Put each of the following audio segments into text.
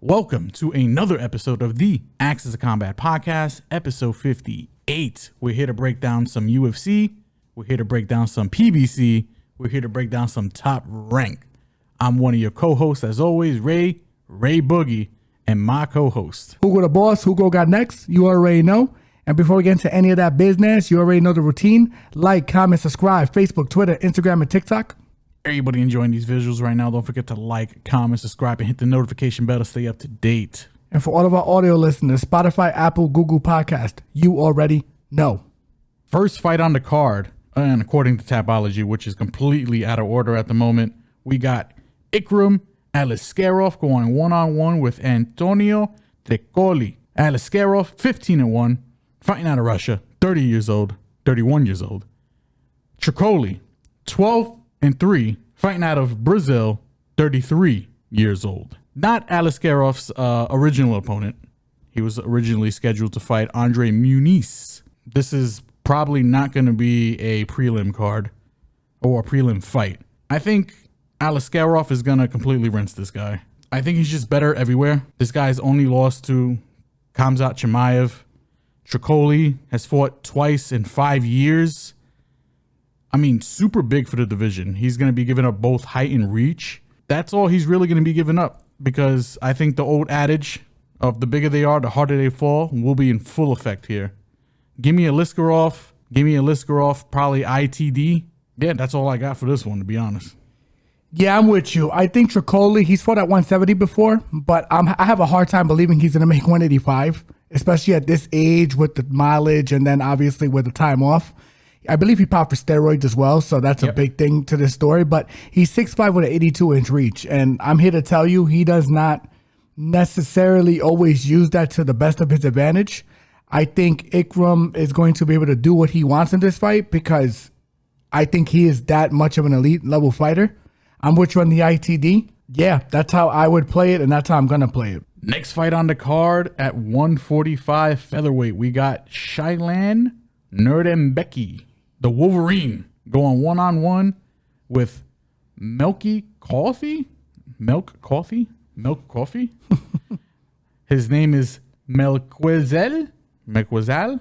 Welcome to another episode of the Axis of Combat podcast, episode 58. We're here to break down some UFC. We're here to break down some PBC. We're here to break down some Top Rank. I'm one of your co-hosts, as always, Ray Boogie, and my co-host. Hugo the boss, Hugo got next. You already know. And before we get into any of that business, you already know the routine. Like, comment, subscribe, Facebook, Twitter, Instagram, and TikTok. Everybody enjoying these visuals right now, don't forget to like, comment, subscribe, and hit the notification bell to stay up to date. And for all of our audio listeners, Spotify, Apple, Google Podcast, you already know. First fight on the card, and according to Tapology, which is completely out of order at the moment, we got Ikram Aliskerov going one-on-one with Antonio Trócoli. Aliskerov, 15-1, fighting out of Russia, 31 years old. Trócoli, 12-3, fighting out of Brazil, 33 years old. Not Aliskerov's original opponent. He was originally scheduled to fight Andre Muniz. This is probably not going to be a prelim card or a prelim fight. I think Aliskerov is going to completely rinse this guy. I think he's just better everywhere. This guy's only lost to Khamzat Chimaev. Trócoli has fought twice in 5 years. I mean, super big for the division. He's going to be giving up both height and reach. That's all he's really going to be giving up, because I think the old adage of the bigger they are, the harder they fall will be in full effect here. Give me Aliskerov, probably ITD. Yeah, that's all I got for this one, to be honest. Yeah, I'm with you. I think Trócoli, he's fought at 170 before, but I have a hard time believing he's going to make 185, especially at this age with the mileage and then obviously with the time off. I believe he popped for steroids as well, so that's a big thing to this story. But he's 6'5" with an 82-inch reach, and I'm here to tell you he does not necessarily always use that to the best of his advantage. I think Ikram is going to be able to do what he wants in this fight because I think he is that much of an elite level fighter. I'm with you on the ITD. Yeah, that's how I would play it, and that's how I'm going to play it. Next fight on the card at 145 featherweight, we got Shayilan Nuerdanbieke, the Wolverine, going one-on-one with Melquizael. His name is Melquizael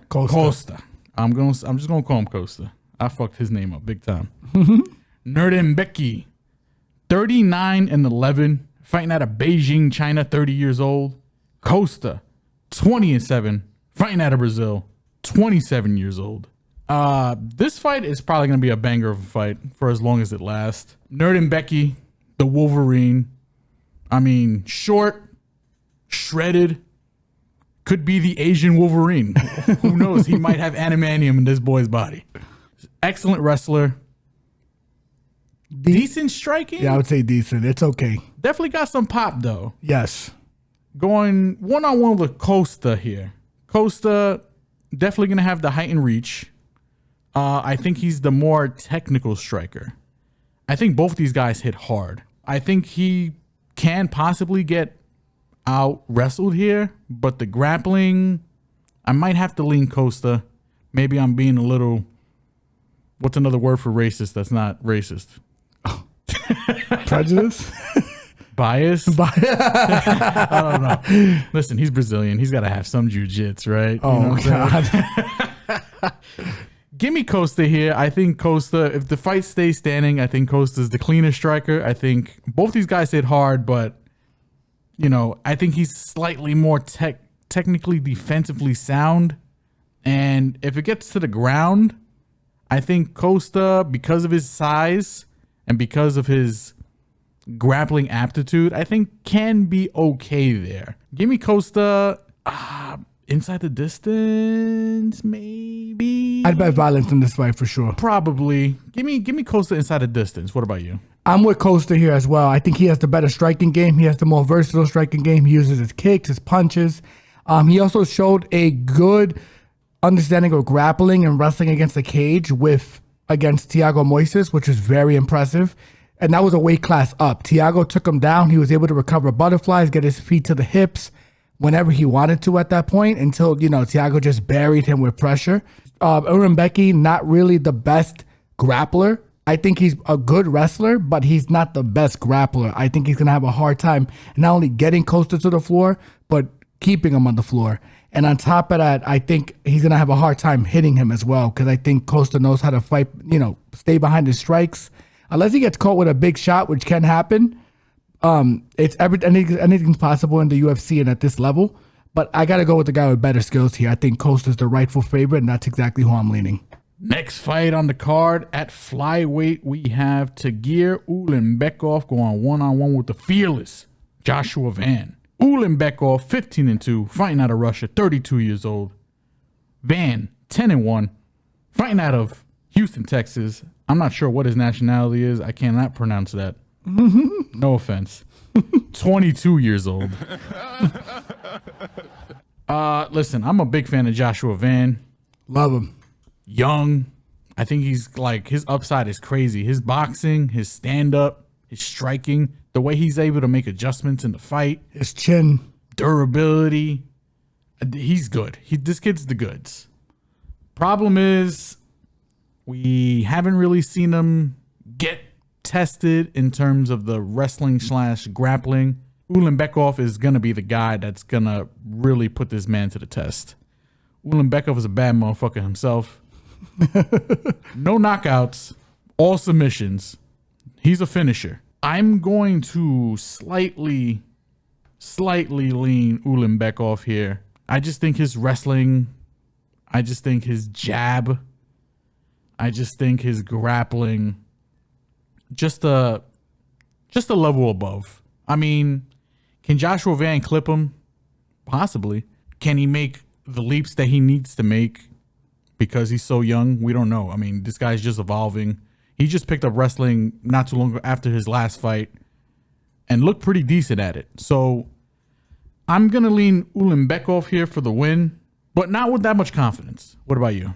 Costa. I'm just gonna call him Costa. I fucked his name up big time. Nuerdanbieke, 39-11, fighting out of Beijing, China, 30 years old. Costa, 20-7, fighting out of Brazil, 27 years old. This fight is probably going to be a banger of a fight for as long as it lasts. Nuerdanbieke, the Wolverine. I mean, short, shredded, could be the Asian Wolverine. Who knows? He might have animanium in this boy's body. Excellent wrestler. Decent striking? Yeah, I would say decent. It's okay. Definitely got some pop, though. Yes. Going one-on-one with Costa here. Costa definitely going to have the height and reach. I think he's the more technical striker. I think both these guys hit hard. I think he can possibly get out wrestled here, but the grappling, I might have to lean Costa. Maybe I'm being a little, what's another word for racist that's not racist? Prejudice? Bias? I don't know. Listen, he's Brazilian. He's got to have some jiu-jitsu, right? Oh, God. Give me Costa here. I think Costa, if the fight stays standing, I think Costa's the cleaner striker. I think both these guys hit hard, but, you know, I think he's slightly more technically defensively sound. And if it gets to the ground, I think Costa, because of his size and because of his grappling aptitude, I think can be okay there. Give me Costa inside the distance, maybe. I'd bet violence in this fight for sure. Probably. Give me Costa inside the distance. What about you? I'm with Costa here as well. I think he has the better striking game. He has the more versatile striking game. He uses his kicks, his punches. He also showed a good understanding of grappling and wrestling against the cage against Thiago Moises, which was very impressive. And that was a weight class up. Thiago took him down. He was able to recover butterflies, get his feet to the hips whenever he wanted to at that point until, Thiago just buried him with pressure. Nuerdanbieke, not really the best grappler I think he's a good wrestler, but he's not the best grappler. I think he's going to have a hard time not only getting Costa to the floor, but keeping him on the floor. And on top of that, I think he's going to have a hard time hitting him as well, because I think Costa knows how to fight, stay behind his strikes. Unless he gets caught with a big shot, which can happen, anything's possible in the UFC and at this level. But I got to go with the guy with better skills here. I think Costa's the rightful favorite, and that's exactly who I'm leaning. Next fight on the card at flyweight, we have Tagir Ulanbekov going one-on-one with the fearless Joshua Van. Ulanbekov, 15-2, fighting out of Russia, 32 years old. Van, 10-1, fighting out of Houston, Texas. I'm not sure what his nationality is. I cannot pronounce that. No offense. 22 years old. Listen, I'm a big fan of Joshua Van. Love him. Young. I think he's like, his upside is crazy. His boxing, his stand-up, his striking, the way he's able to make adjustments in the fight. His chin. Durability. He's good. This kid's the goods. Problem is, we haven't really seen him get tested in terms of the wrestling / grappling. Ulanbekov is going to be the guy that's going to really put this man to the test. Ulanbekov is a bad motherfucker himself. No knockouts, all submissions. He's a finisher. I'm going to slightly lean Ulanbekov here. I just think his wrestling, I just think his jab, I just think his grappling, just a level above. I mean, can Joshua Van clip him? Possibly. Can he make the leaps that he needs to make because he's so young? We don't know. I mean, this guy's just evolving. He just picked up wrestling not too long after his last fight and looked pretty decent at it. So I'm going to lean Ulanbekov here for the win, but not with that much confidence. What about you?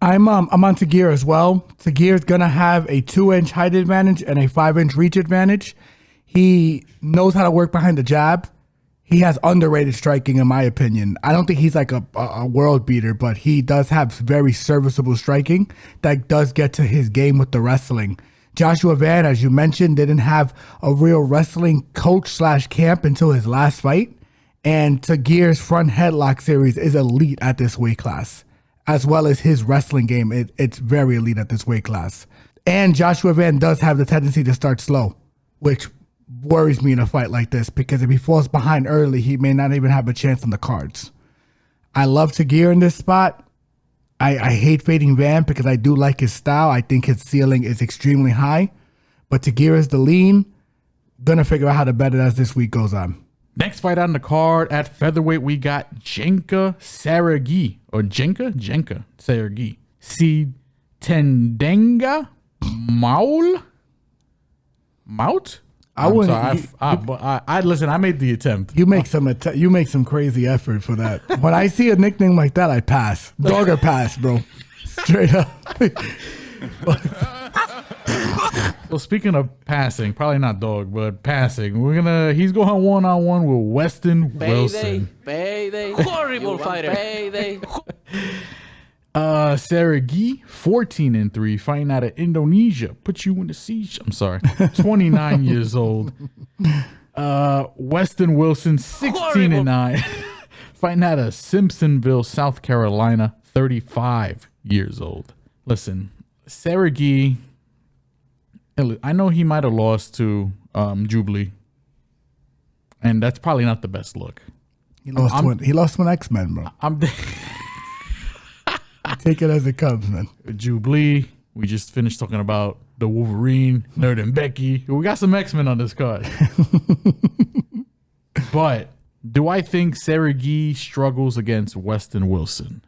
I'm on Tagir as well. Tagir's going to have a 2-inch height advantage and a 5-inch reach advantage. He knows how to work behind the jab. He has underrated striking, in my opinion. I don't think he's like a world beater, but he does have very serviceable striking that does get to his game with the wrestling. Joshua Van, as you mentioned, didn't have a real wrestling coach / camp until his last fight. And Tagir's front headlock series is elite at this weight class, as well as his wrestling game. It's very elite at this weight class. And Joshua Van does have the tendency to start slow, which worries me in a fight like this, because if he falls behind early, he may not even have a chance on the cards. I love Tagir in this spot. I hate fading Van because I do like his style. I think his ceiling is extremely high, but Tagir is the lean. Gonna figure out how to bet it as this week goes on. Next fight on the card at featherweight, we got Jeka Saragih, or Jeka Saragih. Si Tendenga Maut? I wouldn't. I listen. I made the attempt. You make some crazy effort for that. When I see a nickname like that, I pass. Dog or pass, bro. Straight up. Well, speaking of passing, probably not dog, but passing. He's going one-on-one with Westin Wilson. Horrible fighter. Saragih, 14-3, fighting out of Indonesia. Put you in the siege. I'm sorry. 29 years old. Westin Wilson, 16-9, fighting out of Simpsonville, South Carolina, 35 years old. Listen, Saragih, I know he might have lost to Jubilee, and that's probably not the best look. He lost to an X-Men, bro. Take it as it comes, man. Jubilee. We just finished talking about the Wolverine, Nuerdanbieke. We got some X-Men on this card. But do I think Saragih struggles against Westin Wilson?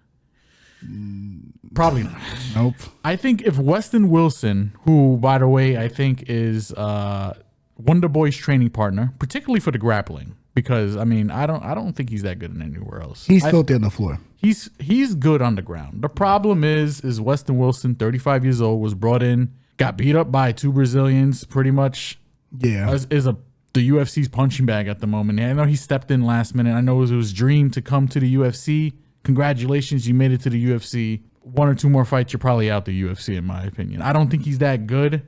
Probably not. Nope. I think if Westin Wilson, who, by the way, I think is Wonder Boy's training partner, particularly for the grappling, because I mean, I don't think he's that good in anywhere else. He's filthy on the floor. He's good on the ground. The problem is Westin Wilson, 35 years old, was brought in, got beat up by 2 Brazilians, pretty much. Yeah, is the UFC's punching bag at the moment. I know he stepped in last minute. I know it was his dream to come to the UFC. Congratulations, you made it to the UFC. 1 or 2 more fights, you're probably out the UFC, in my opinion. I don't think he's that good.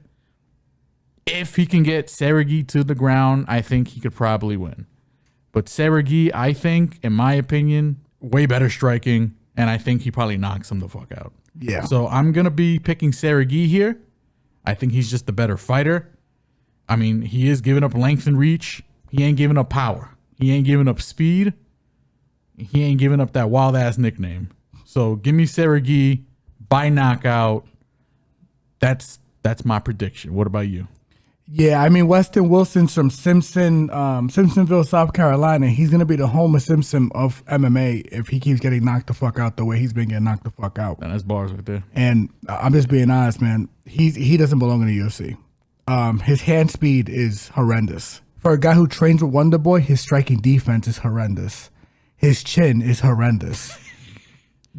If he can get Saragih to the ground, I think he could probably win. But Saragih, I think, in my opinion, way better striking, and I think he probably knocks him the fuck out. Yeah. So I'm going to be picking Saragih here. I think he's just the better fighter. I mean, he is giving up length and reach. He ain't giving up power. He ain't giving up speed. He ain't giving up that wild-ass nickname. So give me Saragih by knockout. That's my prediction. What about you? Yeah, I mean, Westin Wilson's from Simpsonville, South Carolina. He's going to be the Homer Simpson of MMA if he keeps getting knocked the fuck out the way he's been getting knocked the fuck out. And that's bars right there. And I'm just being honest, man. He doesn't belong in the UFC. His hand speed is horrendous. For a guy who trains with Wonder Boy, his striking defense is horrendous. His chin is horrendous.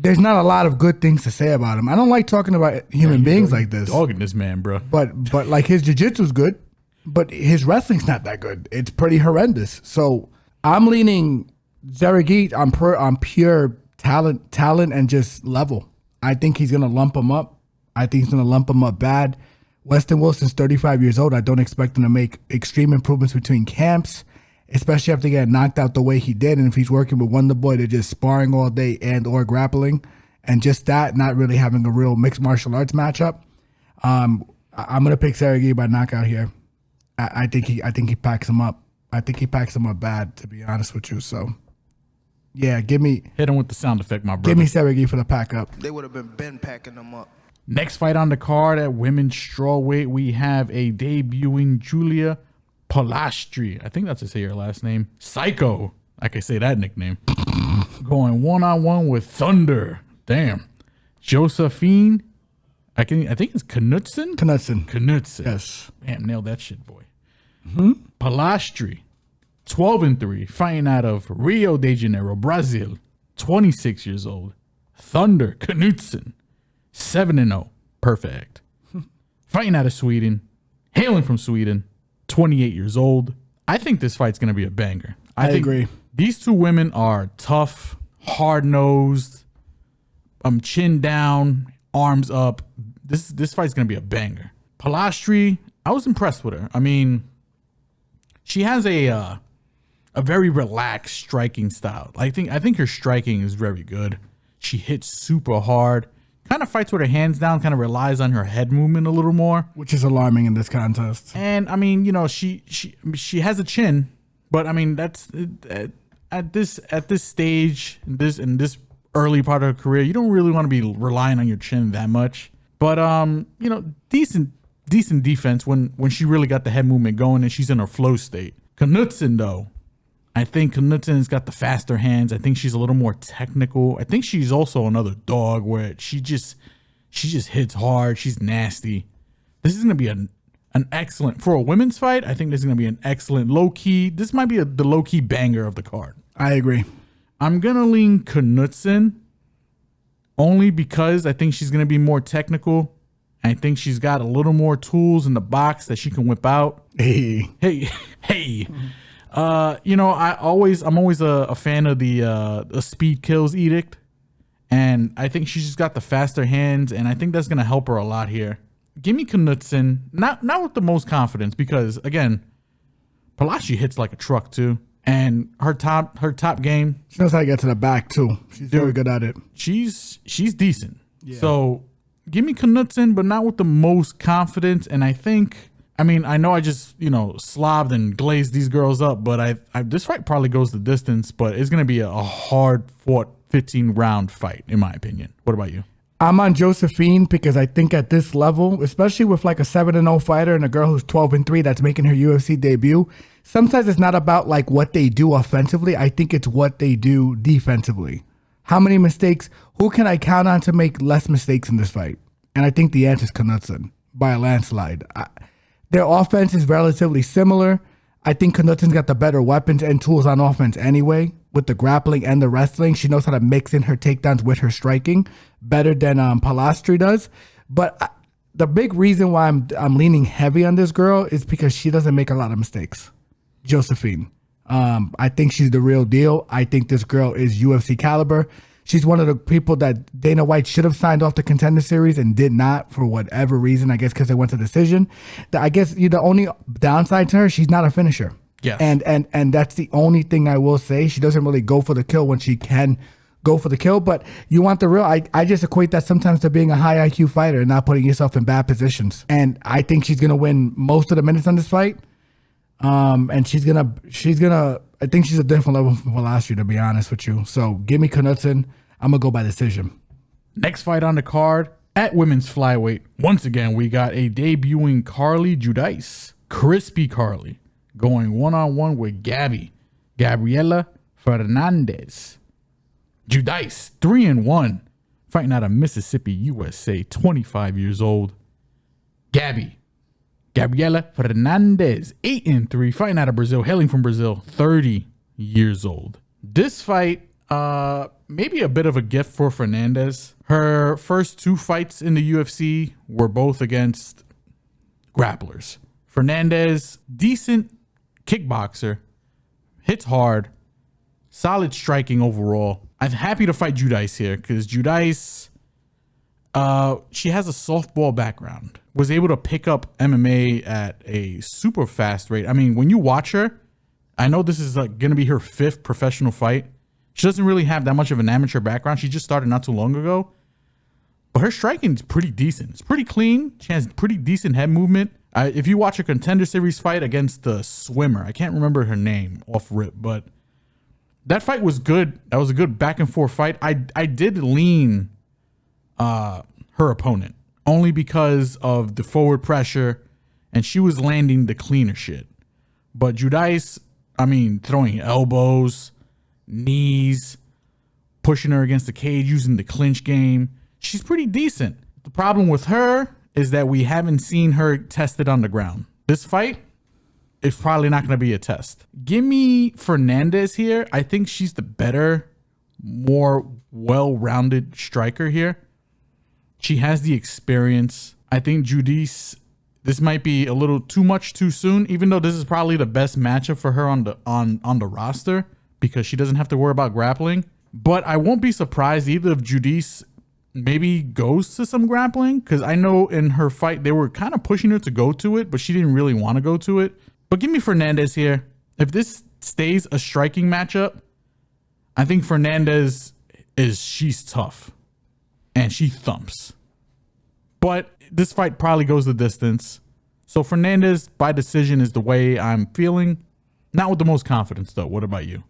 There's not a lot of good things to say about him. I don't like talking about human beings like this. Dogging this man, bro. But like his jiu-jitsu's good, but his wrestling's not that good. It's pretty horrendous. So I'm leaning Saragih on pure talent and just level. I think he's gonna lump him up. I think he's gonna lump him up bad. Westin Wilson's 35 years old. I don't expect him to make extreme improvements between camps, especially after getting knocked out the way he did. And if he's working with Wonder Boy, they're just sparring all day and or grappling. And just that, not really having a real mixed martial arts matchup. I'm going to pick Saragih by knockout here. I think he packs him up. I think he packs him up bad, to be honest with you. So, yeah, hit him with the sound effect, my brother. Give me Saragih for the pack up. They would have been packing them up. Next fight on the card at women's strawweight, we have a debuting Julia Polastri. I think that's to say her last name. Psycho. I can say that nickname. Going one-on-one with Thunder. Damn. Josefine. I think it's Knutsson. Knutsson. Yes. Man, nailed that shit, boy. Polastri. 12-3. Fighting out of Rio de Janeiro, Brazil. 26 years old. Thunder. Knutsson. 7-0. Perfect. Fighting out of Sweden. Hailing from Sweden. 28 years old. I think this fight's going to be a banger. I agree. These two women are tough, hard-nosed, chin down, arms up. This fight's going to be a banger. Polastri, I was impressed with her. I mean, she has a very relaxed striking style. I think her striking is very good. She hits super hard. Kind of fights with her hands down, kind of relies on her head movement a little more, which is alarming in this contest. And I mean, you know, she has a chin, but I mean, that's at this stage, in this early part of her career, you don't really want to be relying on your chin that much. But you know, decent defense when she really got the head movement going and she's in her flow state. Knutsson, though, I think Knutsson's got the faster hands. I think she's a little more technical. I think she's also another dog where she just hits hard. She's nasty. This is going to be an excellent, for a women's fight, I think this is going to be an excellent low-key. This might be the low-key banger of the card. I agree. I'm going to lean Knutsson only because I think she's going to be more technical. I think she's got a little more tools in the box that she can whip out. Hey. You know, I'm always a fan of the speed kills edict, and I think she's just got the faster hands, and I think that's gonna help her a lot here. Give me Knutsson, not with the most confidence, because again, Polastri hits like a truck too, and her top game. She knows how to get to the back too. She's very good at it. She's decent. Yeah. So give me Knutsson, but not with the most confidence, and I think. I mean, I know I just, you know, slobbed and glazed these girls up, but this fight probably goes the distance, but it's going to be a hard-fought 15-round fight, in my opinion. What about you? I'm on Josefine because I think at this level, especially with like a 7-0 fighter and a girl who's 12-3 that's making her UFC debut, sometimes it's not about like what they do offensively. I think it's what they do defensively. How many mistakes? Who can I count on to make less mistakes in this fight? And I think the answer is Knutsson by a landslide. Their offense is relatively similar. I think Knutsson's got the better weapons and tools on offense anyway. With the grappling and the wrestling, she knows how to mix in her takedowns with her striking better than Polastri does. But the big reason why I'm leaning heavy on this girl is because she doesn't make a lot of mistakes. Josefine. I think she's the real deal. I think this girl is UFC caliber. She's one of the people that Dana White should have signed off the Contender Series and did not for whatever reason. I guess because they went to decision. I guess the only downside to her, she's not a finisher. Yes. And that's the only thing I will say. She doesn't really go for the kill when she can go for the kill. But you want the real. I just equate that sometimes to being a high IQ fighter and not putting yourself in bad positions. And I think she's gonna win most of the minutes on this fight. And she's gonna. I think she's a different level from Polastri, to be honest with you. So give me Knutsson. I'm gonna go by decision. Next fight on the card at women's flyweight. Once again, we got a debuting Carli Judice, crispy Carli, going one-on-one with Gabriella Fernandes. Judice 3-1, fighting out of Mississippi, USA, 25 years old. Gabriella Fernandes, 8-3, fighting out of Brazil, hailing from Brazil, 30 years old. This fight, maybe a bit of a gift for Fernandes. Her first 2 fights in the UFC were both against grapplers. Fernandes, decent kickboxer, hits hard, solid striking overall. I'm happy to fight Judice here because Judice, she has a softball background, was able to pick up MMA at a super fast rate. I mean, when you watch her, I know this is like going to be her 5th professional fight. She doesn't really have that much of an amateur background. She just started not too long ago. But her striking is pretty decent. It's pretty clean. She has pretty decent head movement. If you watch a Contender Series fight against the swimmer, I can't remember her name off rip, but that fight was good. That was a good back and forth fight. I did lean her opponent only because of the forward pressure, and she was landing the cleaner shit. But Judice, I mean, throwing elbows, knees, pushing her against the cage, using the clinch game. She's pretty decent. The problem with her is that we haven't seen her tested on the ground. This fight is probably not going to be a test. Give me Fernandes here. I think she's the better, more well-rounded striker here. She has the experience. I think Judice, this might be a little too much too soon, even though this is probably the best matchup for her on the roster because she doesn't have to worry about grappling. But I won't be surprised either if Judice maybe goes to some grappling, because I know in her fight they were kind of pushing her to go to it, but she didn't really want to go to it. But give me Fernandes here. If this stays a striking matchup, I think Fernandes she's tough and she thumps. But this fight probably goes the distance. So Fernandes by decision is the way I'm feeling. Not with the most confidence though. What about you?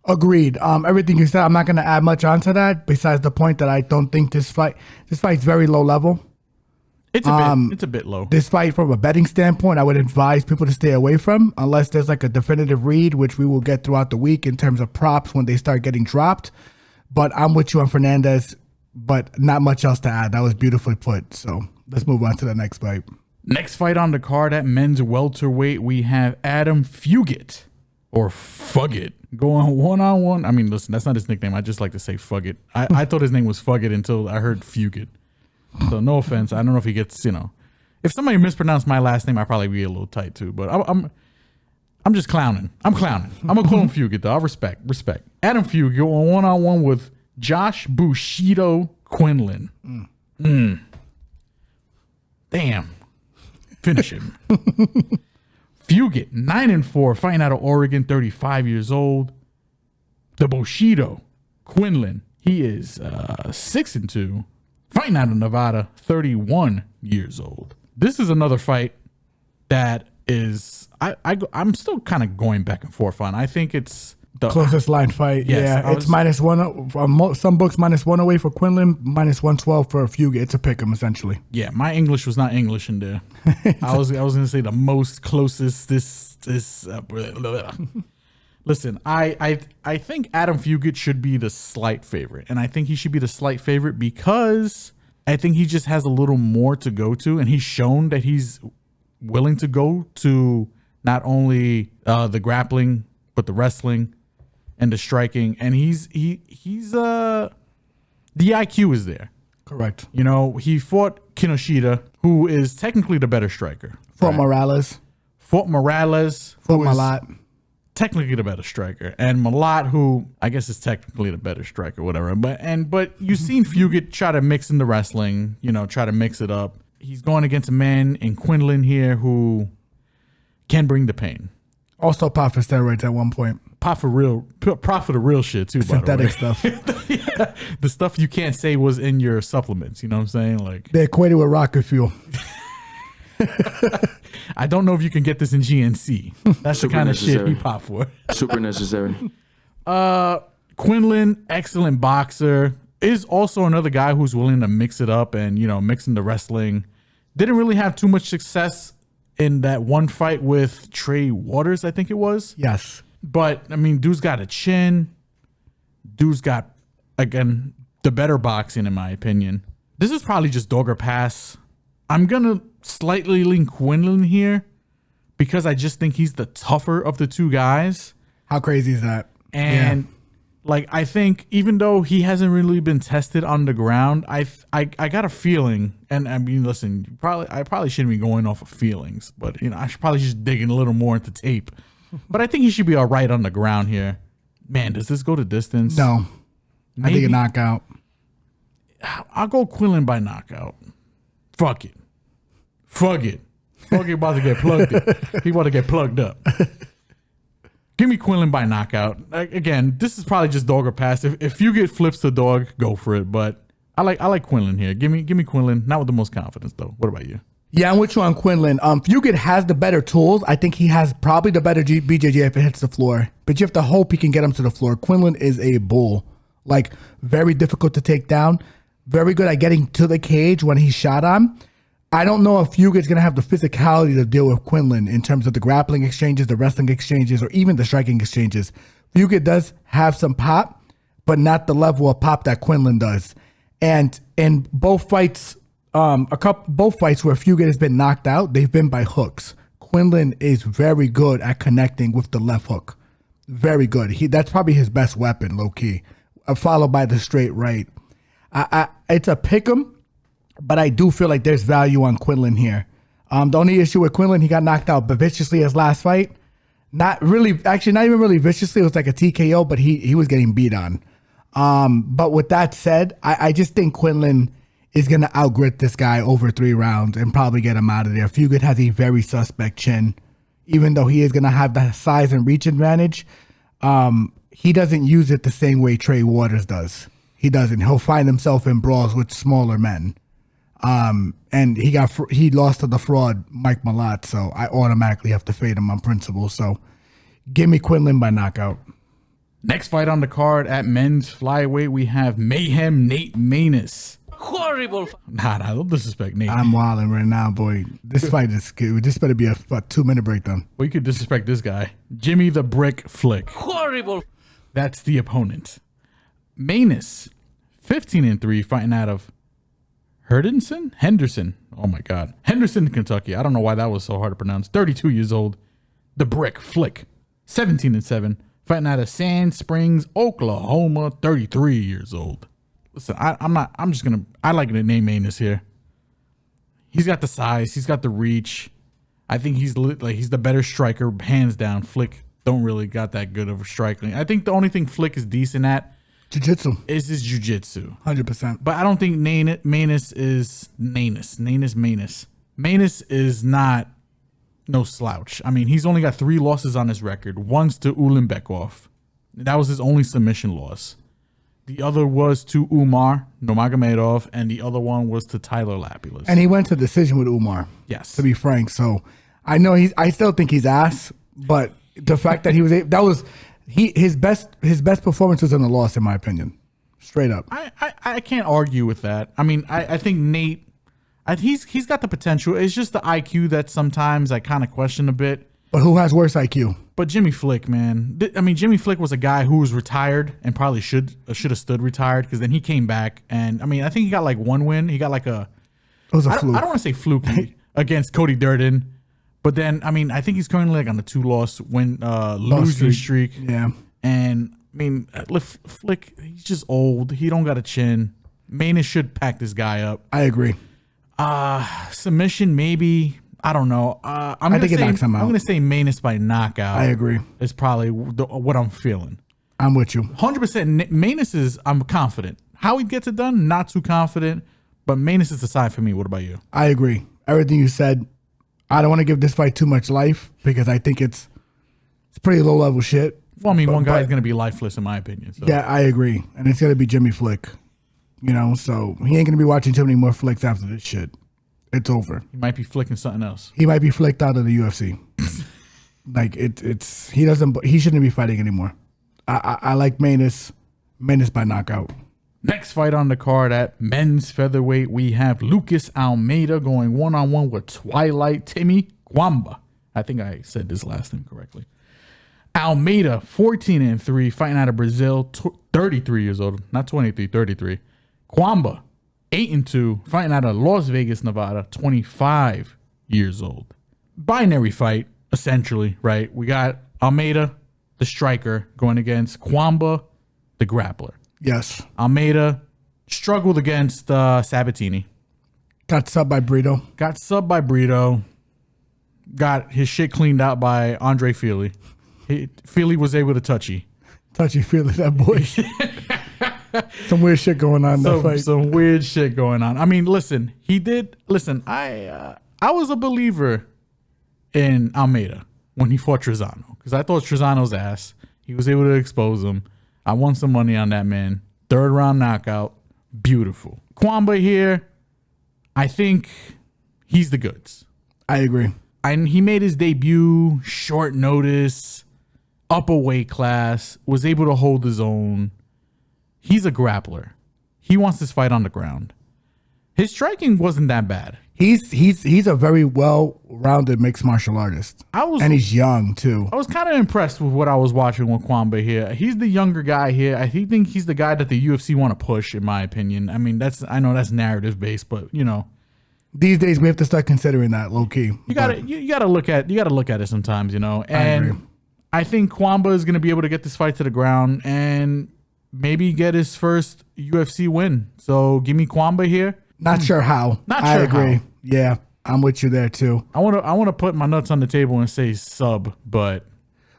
Agreed. Everything you said, I'm not going to add much onto that besides the point that I don't think this fight's very low level. It's a bit low. This fight from a betting standpoint, I would advise people to stay away from unless there's like a definitive read, which we will get throughout the week in terms of props when they start getting dropped. But I'm with you on Fernandes, but not much else to add. That was beautifully put. So let's move on to the next fight. Next fight on the card at men's welterweight, we have Adam Fugitt, or Fugitt, going one-on-one. I mean, listen, that's not his nickname. I just like to say Fugitt. I thought his name was Fugitt until I heard Fugitt. So no offense. I don't know if he gets, if somebody mispronounced my last name, I'd probably be a little tight too. But I'm just clowning. I'm clowning. I'm gonna call him Fugitt though. I'll respect. Adam Fugitt going one-on-one with Josh Bushido Quinlan. Damn. Finish him. Fugitt, 9-4, fighting out of Oregon, 35 years old. The Bushido Quinlan, he is 6-2, fighting out of Nevada, 31 years old. This is another fight that is I'm still kind of going back and forth on. I think it's the closest line fight. Yes, yeah, it's -1. Some books -108 for Quinlan, -112 for Fugitt. It's a pick 'em essentially. Yeah, my English was not English in there. I was gonna say the most closest. Listen, I think Adam Fugitt should be the slight favorite, and I think he should be the slight favorite because I think he just has a little more to go to, and he's shown that he's willing to go to not only the grappling but the wrestling and the striking, and he's the IQ is there. Correct. He fought Kinoshita, who is technically the better striker. Fought Morales. Fought Morales. Fought Malat. technically the better striker, and Malat, who I guess is technically the better striker, whatever. But you've seen Fugitt try to mix in the wrestling, try to mix it up. He's going against a man in Quinlan here who can bring the pain. Also pop for steroids at one point. Pop for the real shit too. Synthetic by the way. stuff. Yeah, the stuff you can't say was in your supplements. You know what I'm saying? Like they equated with rocket fuel. I don't know if you can get this in GNC. That's the kind of shit he pop for. Super necessary. Quinlan, excellent boxer, is also another guy who's willing to mix it up and, mixing the wrestling. Didn't really have too much success in that one fight with Trey Waters, I think it was. Yes. But, dude's got a chin. Dude's got, again, the better boxing, in my opinion. This is probably just dog or pass. I'm going to slightly lean Quinlan here because I just think he's the tougher of the two guys. How crazy is that? And I think even though he hasn't really been tested on the ground, I got a feeling, and listen, I probably shouldn't be going off of feelings, but I should probably just dig in a little more into tape. But I think he should be all right on the ground here. Man, does this go to distance? No. Maybe. I think a knockout. I'll go Quinlan by knockout. Fuck it. About to get plugged in. He about to get plugged up. Give me Quinlan by knockout. Again, this is probably just dog or pass. If you get flips the dog, go for it. But I like Quinlan here. Give me Quinlan. Not with the most confidence though. What about you? Yeah, I'm with you on Quinlan. Fugitt has the better tools. I think he has probably the better BJJ if it hits the floor. But you have to hope he can get him to the floor. Quinlan is a bull. Very difficult to take down. Very good at getting to the cage when he's shot on. I don't know if Fugitt's going to have the physicality to deal with Quinlan in terms of the grappling exchanges, the wrestling exchanges, or even the striking exchanges. Fugitt does have some pop, but not the level of pop that Quinlan does. And in both fights, both fights where Fugitt has been knocked out, they've been by hooks. Quinlan is very good at connecting with the left hook. Very good. That's probably his best weapon, low key, followed by the straight right. It's a pick 'em. But I do feel like there's value on Quinlan here. The only issue with Quinlan, he got knocked out but viciously his last fight. Not even really viciously. It was like a TKO, but he was getting beat on. But with that said, I just think Quinlan is going to outgrit this guy over 3 rounds and probably get him out of there. Fugitt has a very suspect chin. Even though he is going to have the size and reach advantage, he doesn't use it the same way Trey Waters does. He doesn't. He'll find himself in brawls with smaller men. And he lost to the fraud Mike Malat, so I automatically have to fade him on principle. So give me Quinlan by knockout. Next fight on the card at men's flyweight, we have Mayhem Nate Maness. Horrible. Nah, don't disrespect Nate. I'm wilding right now, boy. This fight is good. This better be a 2-minute breakdown. Well, you could disrespect this guy. Jimmy the Brick Flick. Horrible. That's the opponent. Maness, 15-3, fighting out of Henderson. Oh my God. Henderson, Kentucky. I don't know why that was so hard to pronounce. 32 years old. The Brick Flick. 17-7. Fighting out of Sand Springs, Oklahoma. 33 years old. Listen, I like the name Maness here. He's got the size. He's got the reach. I think he's the better striker, hands down. Flick don't really got that good of a striking. I think the only thing Flick is decent at Jiu-jitsu. Is his jiu-jitsu. 100%. But I don't think Maness is not no slouch. He's only got 3 losses on his record. One's to Ulanbekov. That was his only submission loss. The other was to Umar Nurmagomedov, and the other one was to Tyler Lapulus. And he went to decision with Umar. Yes. To be frank. So I know I still think he's ass, but the fact that his best performance was in the loss, in my opinion. Straight up. I can't argue with that. I think Nate, he's got the potential. It's just the IQ that sometimes I kind of question a bit. But who has worse IQ? But Jimmy Flick, man. Jimmy Flick was a guy who was retired and probably should have stood retired, because then he came back and I think he got 1 win. He got it was a fluke. I don't want to say fluky against Cody Durden. But then, I think he's currently on a 2-loss losing streak. Yeah. And, Flick, he's just old. He don't got a chin. Maness should pack this guy up. I agree. Submission, maybe. I don't know. I think it knocks him out. I'm going to say Maness by knockout. I agree. Is probably what I'm feeling. I'm with you. 100%. Maness is, I'm confident. How he gets it done, not too confident. But Maness is the side for me. What about you? I agree. Everything you said. I don't want to give this fight too much life because I think it's pretty low level shit. Well, I mean, one guy's going to be lifeless in my opinion. So. Yeah, I agree. And it's going to be Jimmy Flick. You know, so he ain't going to be watching too many more flicks after this shit. It's over. He might be flicking something else. He might be flicked out of the UFC. Like he shouldn't be fighting anymore. I like Maness by knockout. Next fight on the card at men's featherweight, we have Lucas Almeida going 1-on-1 with Twilight Timmy Cuamba. I think I said this last name correctly. Almeida, 14-3, fighting out of Brazil, 33 years old, not 23, 33. Cuamba, 8-2, fighting out of Las Vegas, Nevada, 25 years old. Binary fight, essentially, right? We got Almeida, the striker, going against Cuamba, the grappler. Yes. Almeida struggled against Sabatini. Got subbed by Brito. Got his shit cleaned out by Andre Feely. Feely was able to touchy Feely, that boy. Some weird shit going on in that fight. Some weird shit going on. I mean, listen, I was a believer in Almeida when he fought Trizano because I thought Trizano's ass. He was able to expose him. I won some money on that man. 3rd round knockout. Beautiful. Cuamba here, I think he's the goods. I agree. And he made his debut, short notice, upper weight class, was able to hold his own. He's a grappler. He wants this fight on the ground. His striking wasn't that bad. He's a very well-rounded mixed martial artist. And he's young too. I was kind of impressed with what I was watching with Cuamba here. He's the younger guy here. I think he's the guy that the UFC want to push, in my opinion. I mean, I know that's narrative based, but you know, these days we have to start considering that low key. You gotta look at it sometimes, you know. And I think Cuamba is gonna be able to get this fight to the ground and maybe get his first UFC win. So give me Cuamba here. Not sure how. I agree. Yeah, I'm with you there too. I want to put my nuts on the table and say sub, but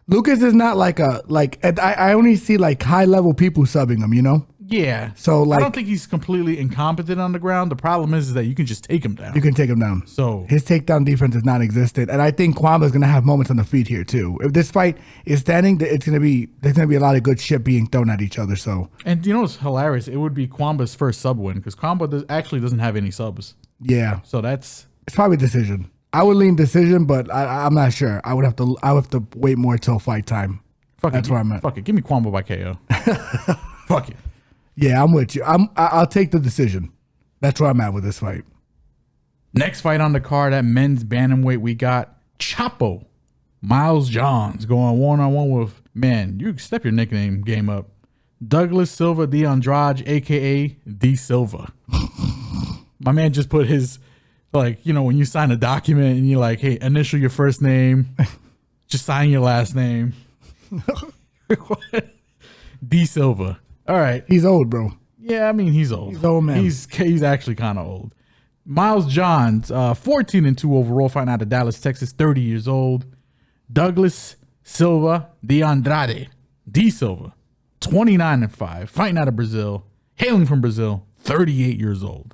Lucas is not I only see like high level people subbing him, you know? Yeah. So I don't think he's completely incompetent on the ground. The problem is that you can just take him down. You can take him down. So his takedown defense is non-existent, and I think Cuamba's gonna have moments on the feet here too. If this fight is standing, there's gonna be a lot of good shit being thrown at each other. So and you know what's hilarious? It would be Cuamba's first sub win because Cuamba actually doesn't have any subs. Yeah. So it's probably decision. I would lean decision, but I'm not sure. I would have to wait more till fight time. That's where I'm at. Fuck it. Give me Cuamba by KO. Fuck it. Yeah, I'm with you. I'll take the decision. That's where I'm at with this fight. Next fight on the card at men's bantamweight, we got Chapo Miles Johns going 1-on-1 with, man, you step your nickname game up, Douglas Silva de Andrade, a.k.a. D Silva. My man just put his, like, you know, when you sign a document and you're like, hey, initial your first name, just sign your last name. D Silva. All right. He's old, bro. Yeah, I mean, he's old. He's old, man. He's actually kind of old. Miles Johns, 14-2 overall, fighting out of Dallas, Texas, 30 years old. Douglas Silva de Andrade, D Silva, 29-5, fighting out of Brazil, hailing from Brazil, 38 years old.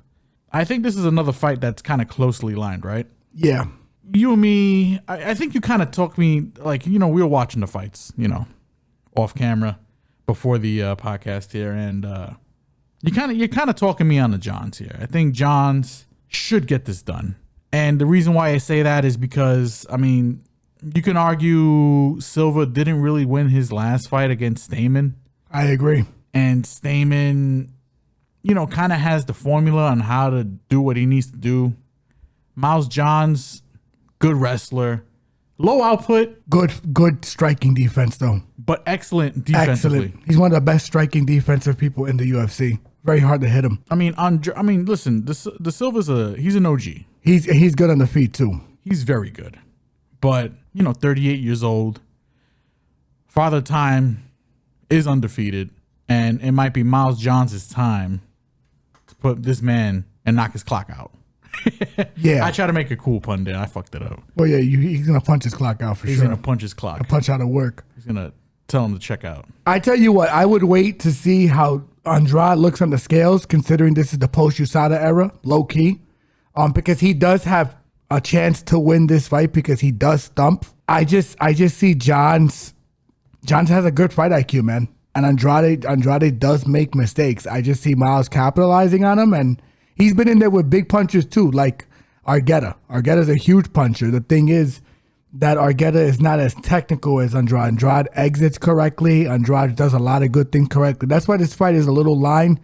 I think this is another fight that's kind of closely lined, right? Yeah. You and me, I think you kind of talked me, like, you know, we were watching the fights, you know, off camera before the podcast here, and you're kind of talking me on the Johns here. I think Johns should get this done, and the reason why I say that is because, I mean, you can argue Silva didn't really win his last fight against Stamen. I agree, and Stamen, you know, kind of has the formula on how to do what he needs to do. Miles Johns, good wrestler. Low output. Good striking defense, though. But excellent defensively. Excellent. He's one of the best striking defensive people in the UFC. Very hard to hit him. I mean, listen, the Silva's he's an OG. He's good on the feet, too. He's very good. But, you know, 38 years old. Father Time is undefeated. And it might be Miles Johns' time to put this man and knock his clock out. Yeah. I tried to make a cool pun there. I fucked it up. Well, yeah, he's going to punch his clock out for He's sure. going to punch his clock. Punch out of work. He's going to tell him to check out. I tell you what, I would wait to see how Andrade looks on the scales, considering this is the post-USADA era, low-key, because he does have a chance to win this fight because he does stump. I just see Johns has a good fight IQ, man. And Andrade does make mistakes. I just see Miles capitalizing on him, and he's been in there with big punches too, like Argueta. Argueta's a huge puncher. The thing is that Argueta is not as technical as Andrade. Andrade exits correctly. Andrade does a lot of good things correctly. That's why this fight is a little lined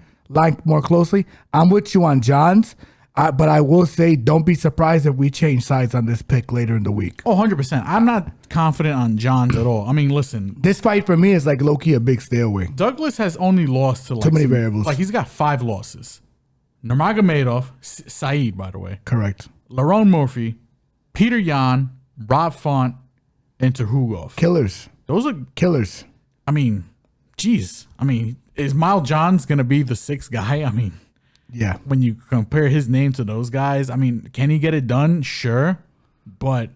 more closely. I'm with you on Johns. But I will say, don't be surprised if we change sides on this pick later in the week. Oh, 100%. I'm not confident on Johns at all. I mean, listen. This fight for me is like low-key a big stay away. Douglas has only lost to like Too many variables. Like he's got 5 losses. Nurmagomedov, Saeed, by the way. Correct. Lerone Murphy, Peter Yan, Rob Font, and Terhugov. Killers. Those are Killers. I mean, geez. I mean, is Miles Johns going to be the 6th guy? I mean, Yeah. when you compare his name to those guys, I mean, can he get it done? Sure. But,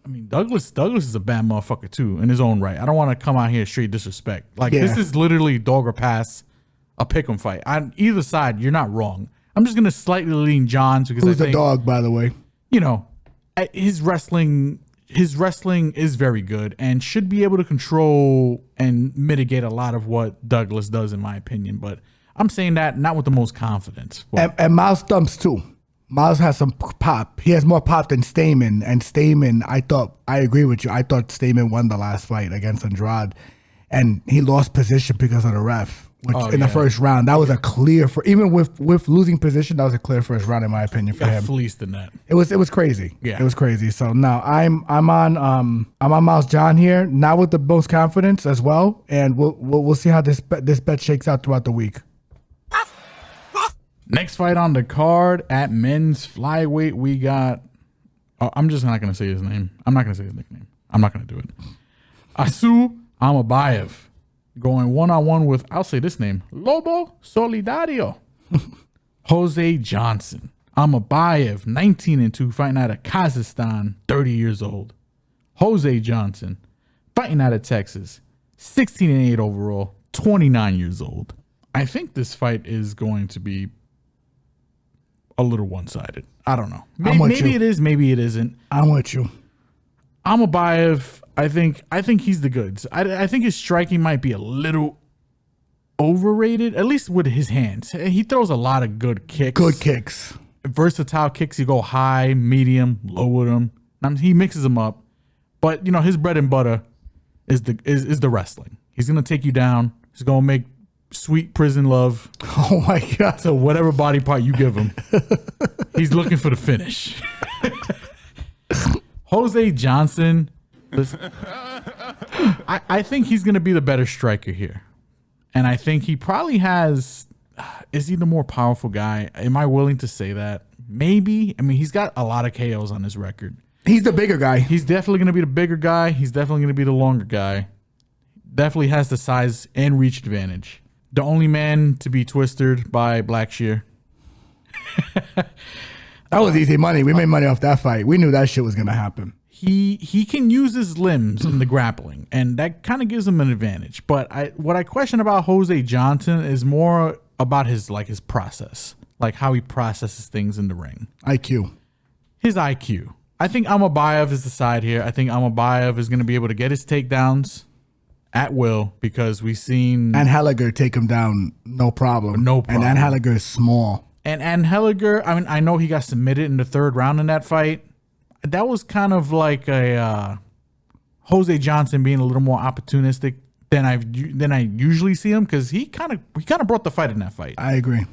I mean, Douglas is a bad motherfucker, too, in his own right. I don't want to come out here straight disrespect. Like, this is literally dog or pass, a pick'em fight. On either side, you're not wrong. I'm just going to slightly lean Johns because Who's I think, the dog, by the way? you know, his wrestling is very good and should be able to control and mitigate a lot of what Douglas does, in my opinion. But I'm saying that not with the most confidence. And Miles stumps too. Miles has some pop. He has more pop than Stamen. And Stamen, I agree with you. I thought Stamen won the last fight against Andrade. And he lost position because of the ref, which in the first round. That was a clear, even with losing position, that was a clear first round in my opinion for him. Fleeced in that. It was crazy. Yeah. It was crazy. So now I'm on Miles John here, not with the most confidence as well. And we'll see how this bet shakes out throughout the week. Next fight on the card at men's flyweight, we got. I'm just not going to say his name. I'm not going to say his nickname. I'm not going to do it. Asu Amabayev going one-on-one with, I'll say this name, Lobo Solidario. Jose Johnson. Amabayev, 19-2, fighting out of Kazakhstan, 30 years old. Jose Johnson, fighting out of Texas, 16-8 overall, 29 years old. I think this fight is going to be a little one-sided. I don't know. Maybe it is, maybe it isn't. I'm with you. Amabayev, I think he's the goods. I think his striking might be a little overrated, at least with his hands. He throws a lot of good kicks. Good kicks. Versatile kicks. You go high, medium, low with them. He mixes them up. But, you know, his bread and butter is the wrestling. He's going to take you down. He's going to make sweet prison love. Oh my God. To whatever body part you give him. He's looking for the finish. Jose Johnson, I think he's going to be the better striker here. And I think he probably is he the more powerful guy? Am I willing to say that? Maybe. I mean, he's got a lot of KOs on his record. He's the bigger guy. He's definitely going to be the bigger guy. He's definitely going to be the longer guy. Definitely has the size and reach advantage. The only man to be twisted by Blackshear. That was easy money. We made money off that fight. We knew that shit was going to happen. He can use his limbs in the grappling, and that kind of gives him an advantage. But what I question about Jose Johnson is more about his process, like how he processes things in the ring. IQ. His IQ. I think Amabayev is the side here. I think Amabayev is going to be able to get his takedowns at will because we've seen Anheliger take him down no problem. No problem. And Anheliger is small. And Anheliger, I mean, I know he got submitted in the third round in that fight. That was kind of like a Jose Johnson being a little more opportunistic than I usually see him because he kind of brought the fight in that fight. I agree.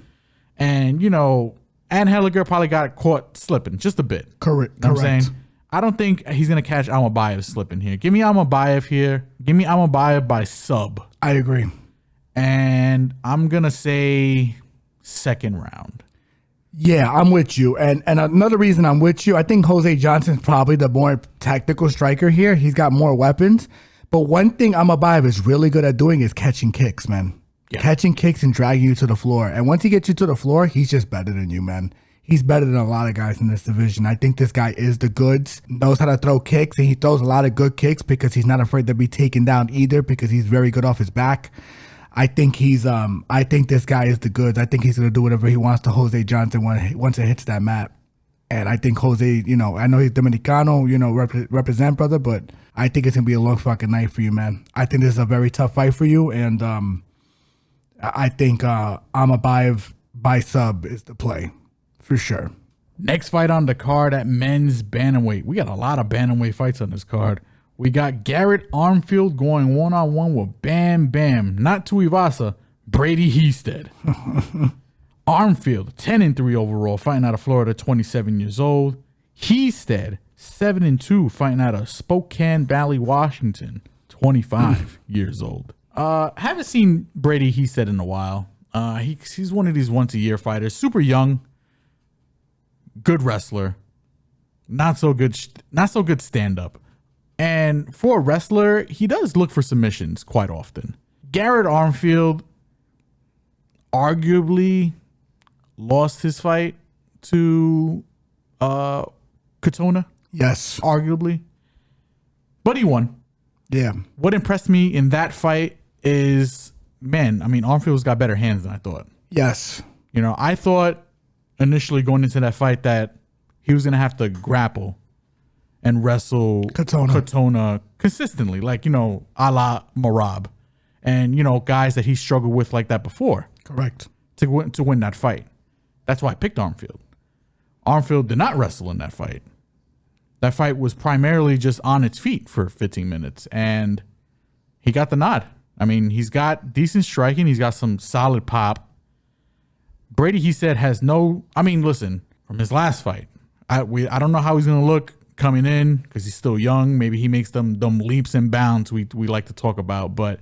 And you know, Anheliger probably got caught slipping just a bit. Correct. You know what I'm saying? I don't think he's gonna catch Amabayev slipping here. Give me Amabayev here. Give me Amabayev by sub. I agree. And I'm gonna say second round. Yeah, I'm with you. And another reason I'm with you, I think Jose Johnson's probably the more tactical striker here. He's got more weapons. But one thing Amabayev is really good at doing is catching kicks, man. Yeah. Catching kicks and dragging you to the floor. And once he gets you to the floor, he's just better than you, man. He's better than a lot of guys in this division. I think this guy is the goods, knows how to throw kicks, and he throws a lot of good kicks because he's not afraid to be taken down either because he's very good off his back. I think I think this guy is the goods. I think he's going to do whatever he wants to Jose Johnson once it hits that mat. And I think Jose, I know he's Dominicano, represent, brother, but I think it's going to be a long fucking night for you, man. I think this is a very tough fight for you, and I think Amabayev by sub is the play. For sure. Next fight on the card at men's bantamweight. We got a lot of bantamweight fights on this card. We got Garrett Armfield going one-on-one with Bam Bam, not Tuivasa, Brady Hiestand. Armfield, 10-3 overall, fighting out of Florida, 27 years old. Hiestand, 7-2, fighting out of Spokane Valley, Washington, 25 years old. Haven't seen Brady Hiestand in a while. He's one of these once-a-year fighters, super young. Good wrestler, not so good stand up, and for a wrestler, he does look for submissions quite often. Garrett Armfield arguably lost his fight to Katona. Yes, arguably, but he won. Yeah. What impressed me in that fight is, Armfield's got better hands than I thought. Yes, I thought initially going into that fight that he was going to have to grapple and wrestle Katona consistently, like, a la Marab and, guys that he struggled with like that before. Correct. To win that fight. That's why I picked Armfield. Armfield did not wrestle in that fight. That fight was primarily just on its feet for 15 minutes, and he got the nod. He's got decent striking. He's got some solid pop. Brady, he said, has no... listen, from his last fight, I don't know how he's going to look coming in because he's still young. Maybe he makes them leaps and bounds we like to talk about. But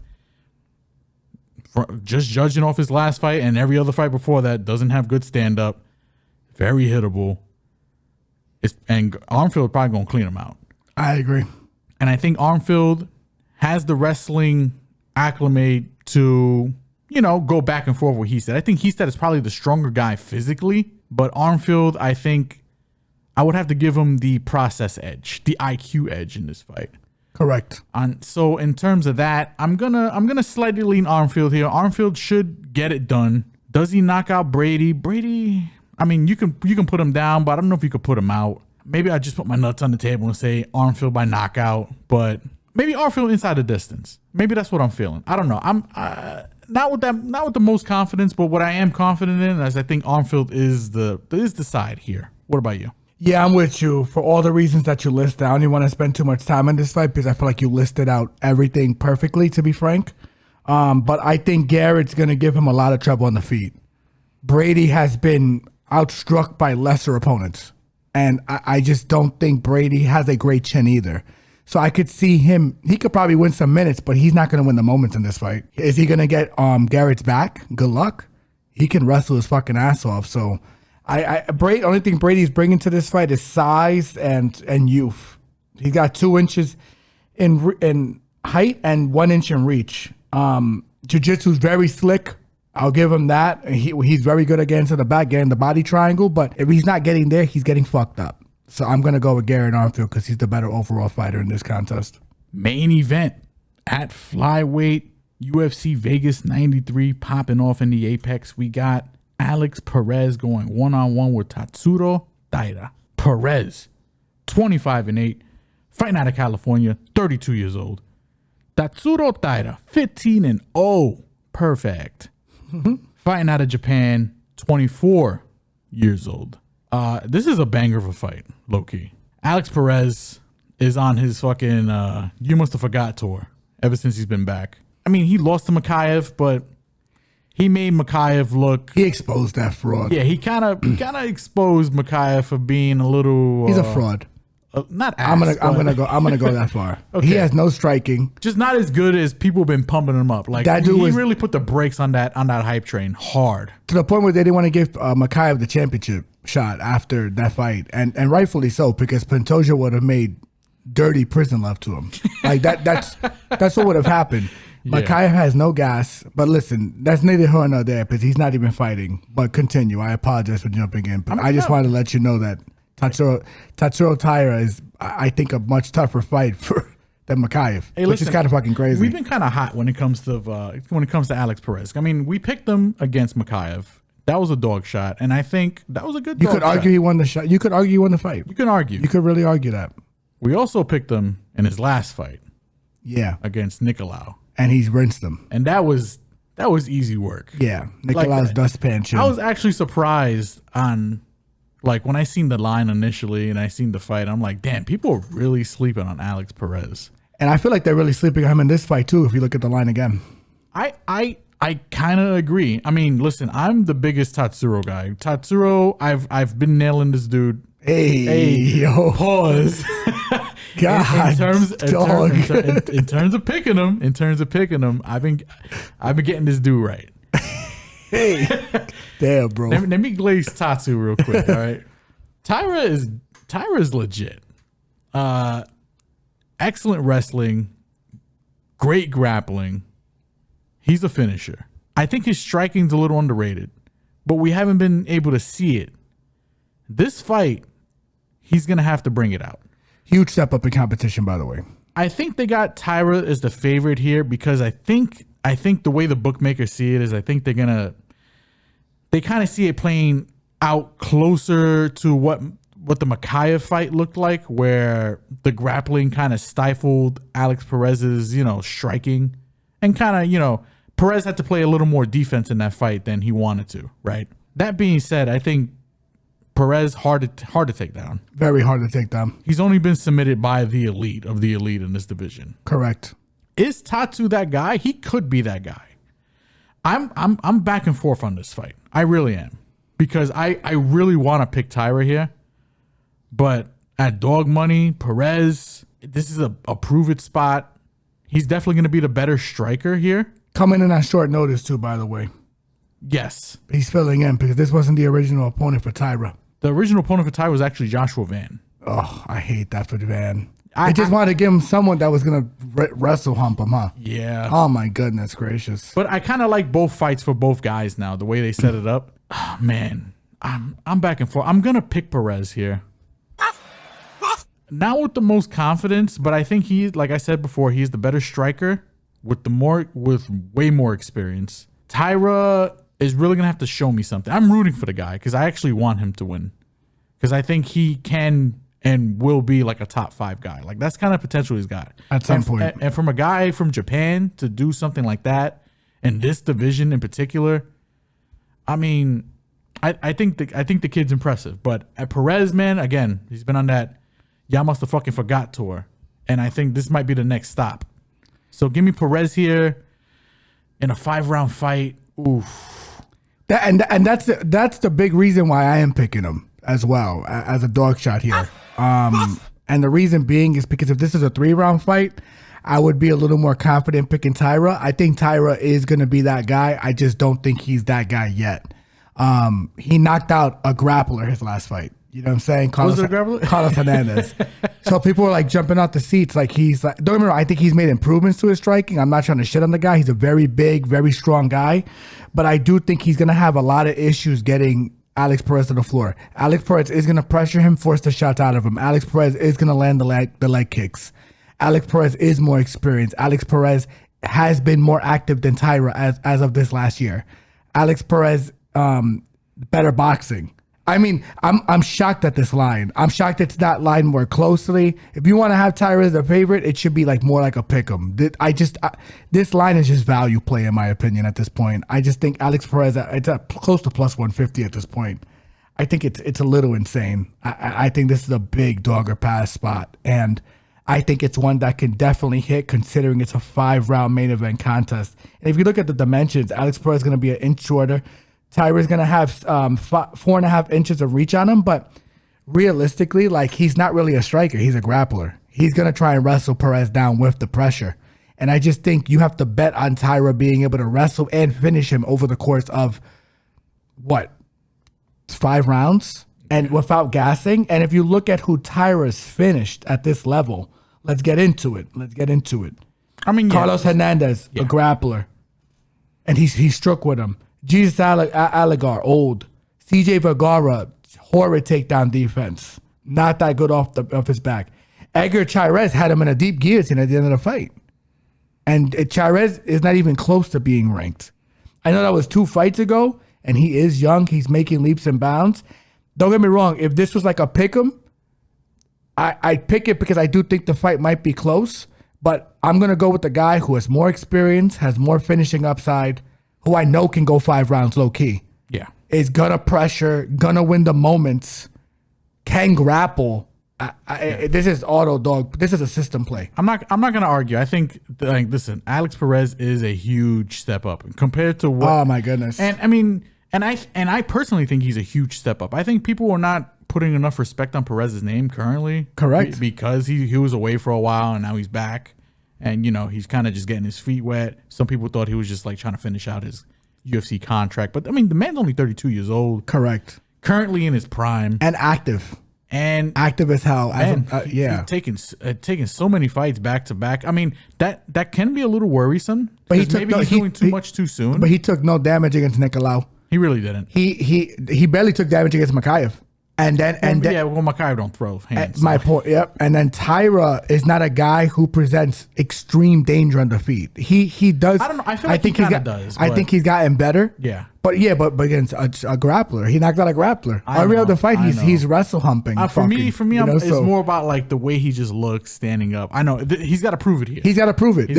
just judging off his last fight and every other fight before that, doesn't have good stand-up, very hittable. And Armfield probably going to clean him out. I agree. And I think Armfield has the wrestling acclimate to... go back and forth with Hiestand. I think Hiestand is probably the stronger guy physically, but Armfield, I think I would have to give him the process edge, the IQ edge in this fight. Correct. So in terms of that, I'm gonna slightly lean Armfield here. Armfield should get it done. Does he knock out Brady? Brady, you can put him down, but I don't know if you could put him out. Maybe I just put my nuts on the table and say Armfield by knockout, but maybe Armfield inside the distance. Maybe that's what I'm feeling. I don't know. I'm not with the most confidence, but what I am confident in is I think Armfield is the side here. What about you? Yeah, I'm with you for all the reasons that you listed. I don't even want to spend too much time on this fight because I feel like you listed out everything perfectly, to be frank. But I think Garrett's going to give him a lot of trouble on the feet. Brady has been outstruck by lesser opponents, and I just don't think Brady has a great chin either. So I could see him. He could probably win some minutes, but he's not going to win the moments in this fight. Is he going to get Garrett's back? Good luck. He can wrestle his fucking ass off. So only thing Brady's bringing to this fight is size and youth. He's got 2 inches in height and 1 inch in reach. Jiu-jitsu's very slick. I'll give him that. He's very good against the back, getting the body triangle. But if he's not getting there, he's getting fucked up. So I'm going to go with Garrett Armfield because he's the better overall fighter in this contest. Main event at flyweight, UFC Vegas 93 popping off in the Apex. We got Alex Perez going one-on-one with Tatsuro Taira. Perez, 25-8, fighting out of California, 32 years old. Tatsuro Taira, 15-0, perfect. Fighting out of Japan, 24 years old. This is a banger of a fight, low-key. Alex Perez is on his fucking You Must Have Forgot tour ever since he's been back. He lost to Makayev, but he made Makayev look... He exposed that fraud. Yeah, he kind of exposed Makayev for being a little... He's a fraud. Not ass, I'm gonna go that far. Okay. He has no striking. Just not as good as people have been pumping him up. Like that dude he really put the brakes on that hype train hard. To the point where they didn't want to give Makayev the championship shot after that fight. And rightfully so, because Pantoja would have made dirty prison love to him. Like that's what would have happened. Yeah. Makayev has no gas, but listen, that's neither here nor there because he's not even fighting. But continue. I apologize for jumping in, but I just wanted to let you know that Tatsuro Taira is, I think, a much tougher fight than Makayev, which is kind of fucking crazy. We've been kind of hot when it comes to Alex Perez. I mean, we picked him against Makayev. That was a dog shot, and I think that was a good. You could argue he won the shot. You could argue he won the fight. You can argue. You could really argue that. We also picked him in his last fight. Yeah, against Nicolau, and he's rinsed him, and that was easy work. Yeah, Nicolau's dustpan chin. I was actually surprised on, like, when I seen the line initially and I seen the fight. I'm like, damn, people are really sleeping on Alex Perez, and I feel like they're really sleeping on him in this fight too. If you look at the line again, I kind of agree. I mean, listen, I'm the biggest Tatsuro guy. Tatsuro, I've been nailing this dude. Hey, yo, pause. God, in terms of picking him, I've been getting this dude right. Hey, damn, bro. Let me glaze Tatsu real quick. All right, Taira is legit. Excellent wrestling, great grappling. He's a finisher. I think his striking's a little underrated, but we haven't been able to see it. This fight, he's gonna have to bring it out. Huge step up in competition, by the way. I think they got Taira as the favorite here because I think the way the bookmakers see it is I think they kind of see it playing out closer to what the Makayev fight looked like, where the grappling kind of stifled Alex Perez's, striking, and kind of, Perez had to play a little more defense in that fight than he wanted to, right? That being said, I think Perez hard to take down. Very hard to take down. He's only been submitted by the elite of the elite in this division. Correct. Is Tatsu that guy? He could be that guy. I'm back and forth on this fight. I really am. Because I really want to pick Taira here. But at dog money, Perez, this is a prove it spot. He's definitely going to be the better striker here. Coming in on short notice too, by the way. Yes. He's filling in because this wasn't the original opponent for Taira. The original opponent for Taira was actually Joshua Van. Oh, I hate that for Van. I just wanted to give him someone that was going to wrestle hump him, huh? Yeah. Oh, my goodness gracious. But I kind of like both fights for both guys now, the way they set it up. Oh, man, I'm back and forth. I'm going to pick Perez here. Not with the most confidence, but I think like I said before, he's the better striker with way more experience. Taira is really going to have to show me something. I'm rooting for the guy because I actually want him to win. Because I think he can and will be like a top 5 guy. Like, that's kind of potential he's got. At some point. And from a guy from Japan to do something like that in this division in particular, I mean, I think the kid's impressive. But at Perez, man, again, he's been on that y'all must have fucking forgot tour. And I think this might be the next stop. So give me Perez here in a 5-round fight. Oof. That's the big reason why I am picking him as well as a dog shot here. And the reason being is because if this is a 3-round fight, I would be a little more confident picking Taira. I think Taira is going to be that guy. I just don't think he's that guy yet. He knocked out a grappler his last fight. You know what I'm saying? Carlos Fernandes. So people were like jumping out the seats. Like he's like, don't get me wrong, I think he's made improvements to his striking. I'm not trying to shit on the guy. He's a very big, very strong guy. But I do think he's going to have a lot of issues getting Alex Perez to the floor. Alex Perez is going to pressure him, force the shots out of him. Alex Perez is going to land the leg kicks. Alex Perez is more experienced. Alex Perez has been more active than Taira as of this last year. Alex Perez, better boxing. I mean, I'm shocked at this line. I'm shocked it's not lined more closely. If you want to have Taira as a favorite, it should be like more like a pick'em. This line is just value play in my opinion at this point. I just think Alex Perez, it's close to plus 150 at this point. I think it's a little insane. I think this is a big dog or pass spot, and I think it's one that can definitely hit considering it's a 5-round main event contest. And if you look at the dimensions, Alex Perez is going to be an inch shorter. Taira's going to have 4.5 inches of reach on him, but realistically, like, he's not really a striker. He's a grappler. He's going to try and wrestle Perez down with the pressure. And I just think you have to bet on Taira being able to wrestle and finish him over the course of, 5 rounds? And without gassing. And if you look at who Taira's finished at this level, let's get into it. I mean, yeah. Carlos Hernandez, a grappler, and he struck with him. Jesus Aligar, old. CJ Vergara, horrid takedown defense, not that good off his back. Edgar Chairez had him in a deep guillotine at the end of the fight, and Chairez is not even close to being ranked. I know that was 2 fights ago, and he is young. He's making leaps and bounds. Don't get me wrong. If this was like a pick'em, I'd pick it because I do think the fight might be close. But I'm going to go with the guy who has more experience, has more finishing upside, who I know can go 5 rounds low key. Yeah. Is going to pressure, going to win the moments, can grapple. This is auto dog. This is a system play. I'm not going to argue. I think, listen, Alex Perez is a huge step up compared to what. Oh, my goodness. And I mean, and I personally think he's a huge step up. I think people are not putting enough respect on Perez's name currently. Correct. Because he was away for a while and now he's back. And, he's kind of just getting his feet wet. Some people thought he was just like trying to finish out his UFC contract. But, I mean, the man's only 32 years old. Correct. Currently in his prime. And active. And active as hell. He's taking so many fights back to back. I mean, that can be a little worrisome. But he's doing too much too soon. But he took no damage against Nicolau. He really didn't. He barely took damage against Makayev. And then Makayev don't throw hands. My point. Yep. And then Taira is not a guy who presents extreme danger on the feet. He does. I don't know. I feel like he kind of does. I think he's gotten better. Yeah. But against a grappler, he knocked out a grappler. Every other fight, he's wrestle humping. For me, it's more about like the way he just looks standing up. I know he's got to prove it here. He's got to prove it.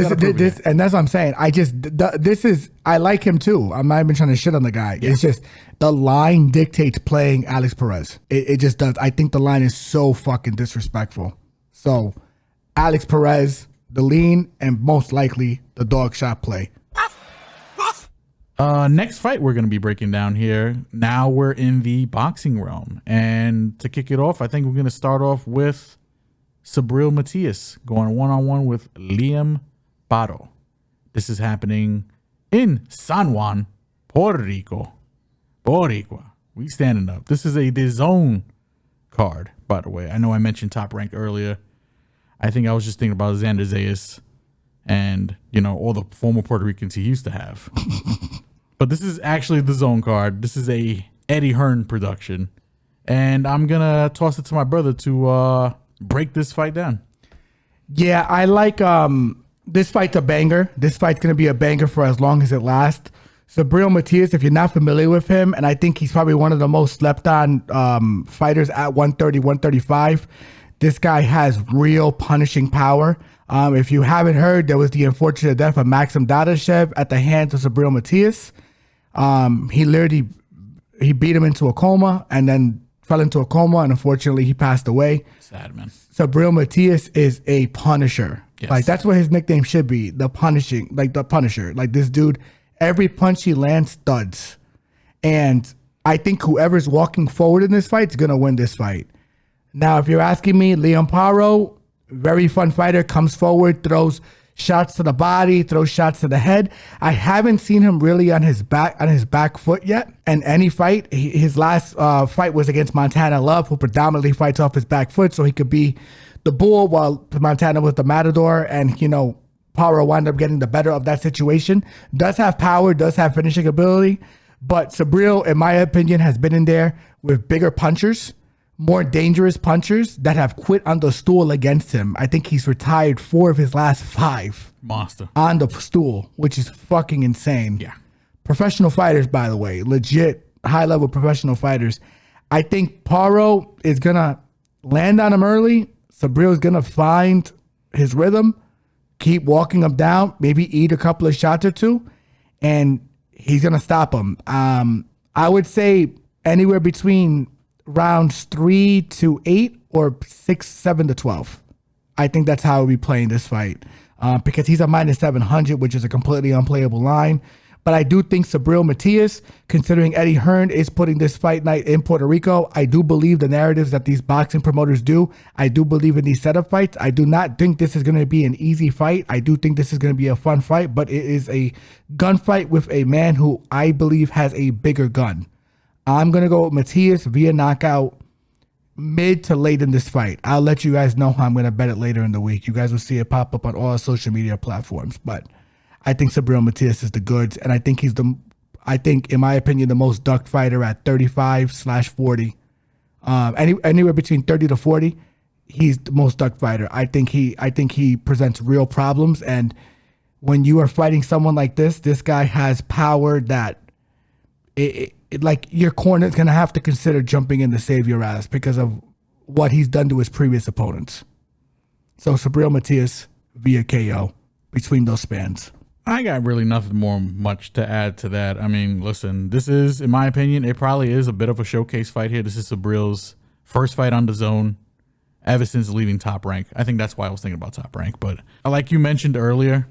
And that's what I'm saying. I like him too. I'm not even trying to shit on the guy. Yeah. It's just the line dictates playing Alex Perez. It just does. I think the line is so fucking disrespectful. So Alex Perez, the lean, and most likely the dog shot play. Next fight we're going to be breaking down here. Now we're in the boxing realm. And to kick it off, I think we're going to start off with Subriel Matias going one-on-one with Liam Paro. This is happening in San Juan, Puerto Rico. Boricua. We standing up. This is a DAZN card, by the way. I know I mentioned Top Rank earlier. I think I was just thinking about Xander Zayas and, all the former Puerto Ricans he used to have. But this is actually the DAZN card. This is a Eddie Hearn production. And I'm going to toss it to my brother to break this fight down. Yeah, I like this fight's a banger. This fight's going to be a banger for as long as it lasts. Subriel Matias, if you're not familiar with him, and I think he's probably one of the most slept on fighters at 130, 135. This guy has real punishing power. If you haven't heard, there was the unfortunate death of Maxim Dadashev at the hands of Subriel Matias. He beat him into a coma and then fell into a coma, and unfortunately he passed away. Sad, man. Subriel Matias is a punisher. Yes. Like, that's what his nickname should be, the Punisher. Like, this dude, every punch he lands studs. And I think whoever's walking forward in this fight is going to win this fight. Now, if you're asking me, Liam Paro, very fun fighter, comes forward, throws shots to the body, throws shots to the head. I haven't seen him really on his back foot yet. And any fight, his last fight was against Montana Love, who predominantly fights off his back foot, so he could be the bull while Montana was the matador. And, Paro wound up getting the better of that situation. Does have power, does have finishing ability. But Subriel, in my opinion, has been in there with bigger punchers, more dangerous punchers that have quit on the stool against him. I think he's retired 4 of his last 5 monster on the stool, which is fucking insane. Yeah. Professional fighters, by the way, legit high-level professional fighters. I think Paro is going to land on him early. Subriel is going to find his rhythm, keep walking him down, maybe eat a couple of shots or two, and he's going to stop him. I would say anywhere between rounds 3 to 8 or 6, 7 to 12. I think that's how we'll be playing this fight because he's a minus 700, which is a completely unplayable line. But I do think Subriel Matias, considering Eddie Hearn is putting this fight night in Puerto Rico, I do believe the narratives that these boxing promoters do. I do believe in these setup fights. I do not think this is going to be an easy fight. I do think this is going to be a fun fight, but it is a gunfight with a man who I believe has a bigger gun. I'm going to go with Matias via knockout. mid to late in this fight. I'll let you guys know how I'm going to bet it later in the week. You guys will see it pop up on all our social media platforms. But I think Subriel Matias is the goods, and I think in my opinion, the most ducked fighter at 35/40. Anywhere between 30 to 40, he's the most ducked fighter. I think he presents real problems, and when you are fighting someone like this guy has power that like your corner is gonna have to consider jumping in to save your ass because of what he's done to his previous opponents. So Subriel Matias via KO between those spans. I got really nothing much to add to that. I mean, listen, this is, in my opinion, it probably is a bit of a showcase fight here. This is Subriel's first fight on the zone ever since leaving Top Rank. I think that's why I was thinking about Top Rank. But like you mentioned earlier,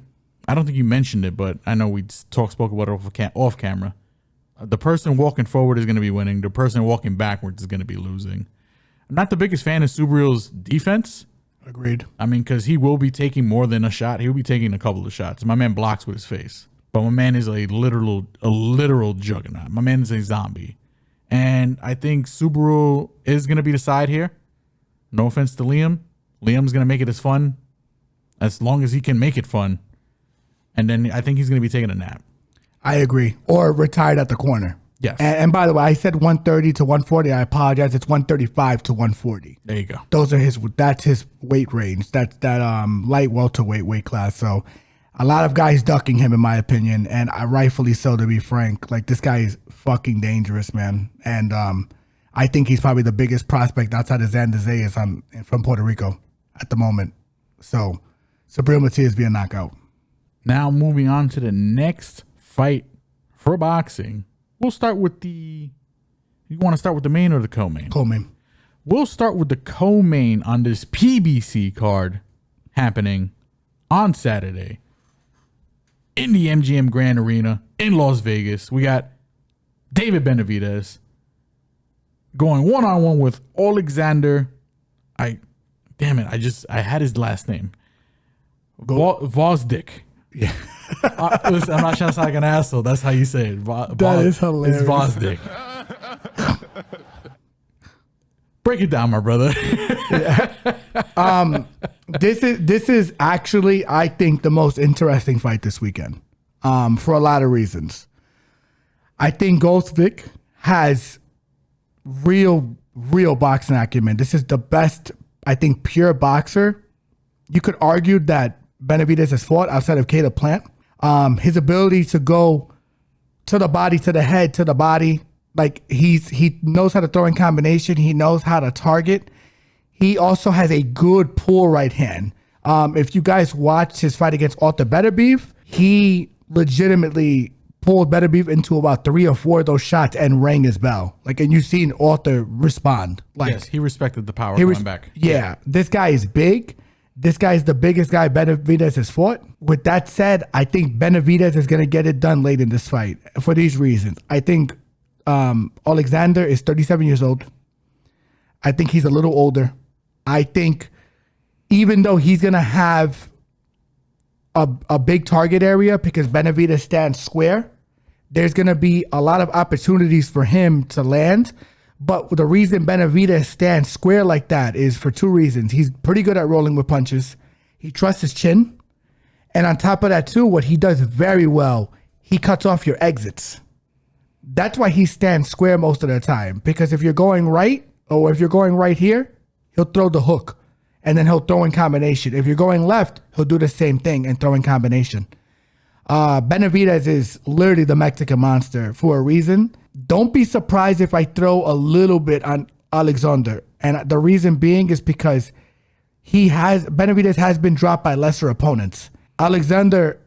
I don't think you mentioned it, but I know we spoke about it off camera. The person walking forward is going to be winning. The person walking backwards is going to be losing. I'm not the biggest fan of Subriel's defense. Agreed. I mean, because he will be taking more than a shot. He'll be taking a couple of shots. My man blocks with his face. But my man is a literal juggernaut. My man is a zombie. And I think Subriel is going to be the side here. No offense to Liam. Liam's going to make it as fun as long as he can make it fun. And then I think he's going to be taking a nap. I agree. Or retired at the corner. Yes. And by the way, I said 130 to 140. I apologize. It's 135 to 140. There you go. That's his weight range. That's that light welterweight weight class. So a lot of guys ducking him, in my opinion, and rightfully so, to be frank. Like, this guy is fucking dangerous, man. And I think he's probably the biggest prospect outside of Zandazayas from Puerto Rico at the moment. So Subriel Matias via knockout. Now moving on to the next fight for boxing. We'll start with you want to start with the main or the co-main? Co-main. We'll start with the co-main on this PBC card happening on Saturday in the MGM Grand Arena in Las Vegas. We got David Benavidez going one-on-one with Alexander. I had his last name. Vosdik. Yeah. Listen, I'm not trying to sound like an asshole. That's how you say it. That is hilarious. It's Vosdik. Break it down, my brother. This is actually, I think, the most interesting fight this weekend, for a lot of reasons. I think Vosdik has real boxing acumen. This is the best, I think, pure boxer. You could argue that Benavidez has fought outside of Caleb Plant. His ability to go to the body, to the head, to the body, like he knows how to throw in combination. He knows how to target. He also has a good pull right hand. If you guys watched his fight against Arthur Beterbiev, he legitimately pulled Beterbiev into about 3 or 4 of those shots and rang his bell. And you've seen Arthur respond. Yes, he respected the power coming back. Yeah, this guy is big. This guy is the biggest guy Benavidez has fought. With that said, I think Benavidez is going to get it done late in this fight for these reasons. I think Alexander is 37 years old. I think he's a little older. I think even though he's going to have a big target area because Benavidez stands square, there's going to be a lot of opportunities for him to land. But the reason Benavidez stands square like that is for 2 reasons. He's pretty good at rolling with punches. He trusts his chin. And on top of that, too, what he does very well, he cuts off your exits. That's why he stands square most of the time. Because if you're going right, or if you're going right here, he'll throw the hook. And then he'll throw in combination. If you're going left, he'll do the same thing and throw in combination. Benavidez is literally the Mexican monster for a reason. Don't be surprised if I throw a little bit on Alexander. And the reason being is because Benavidez has been dropped by lesser opponents. Alexander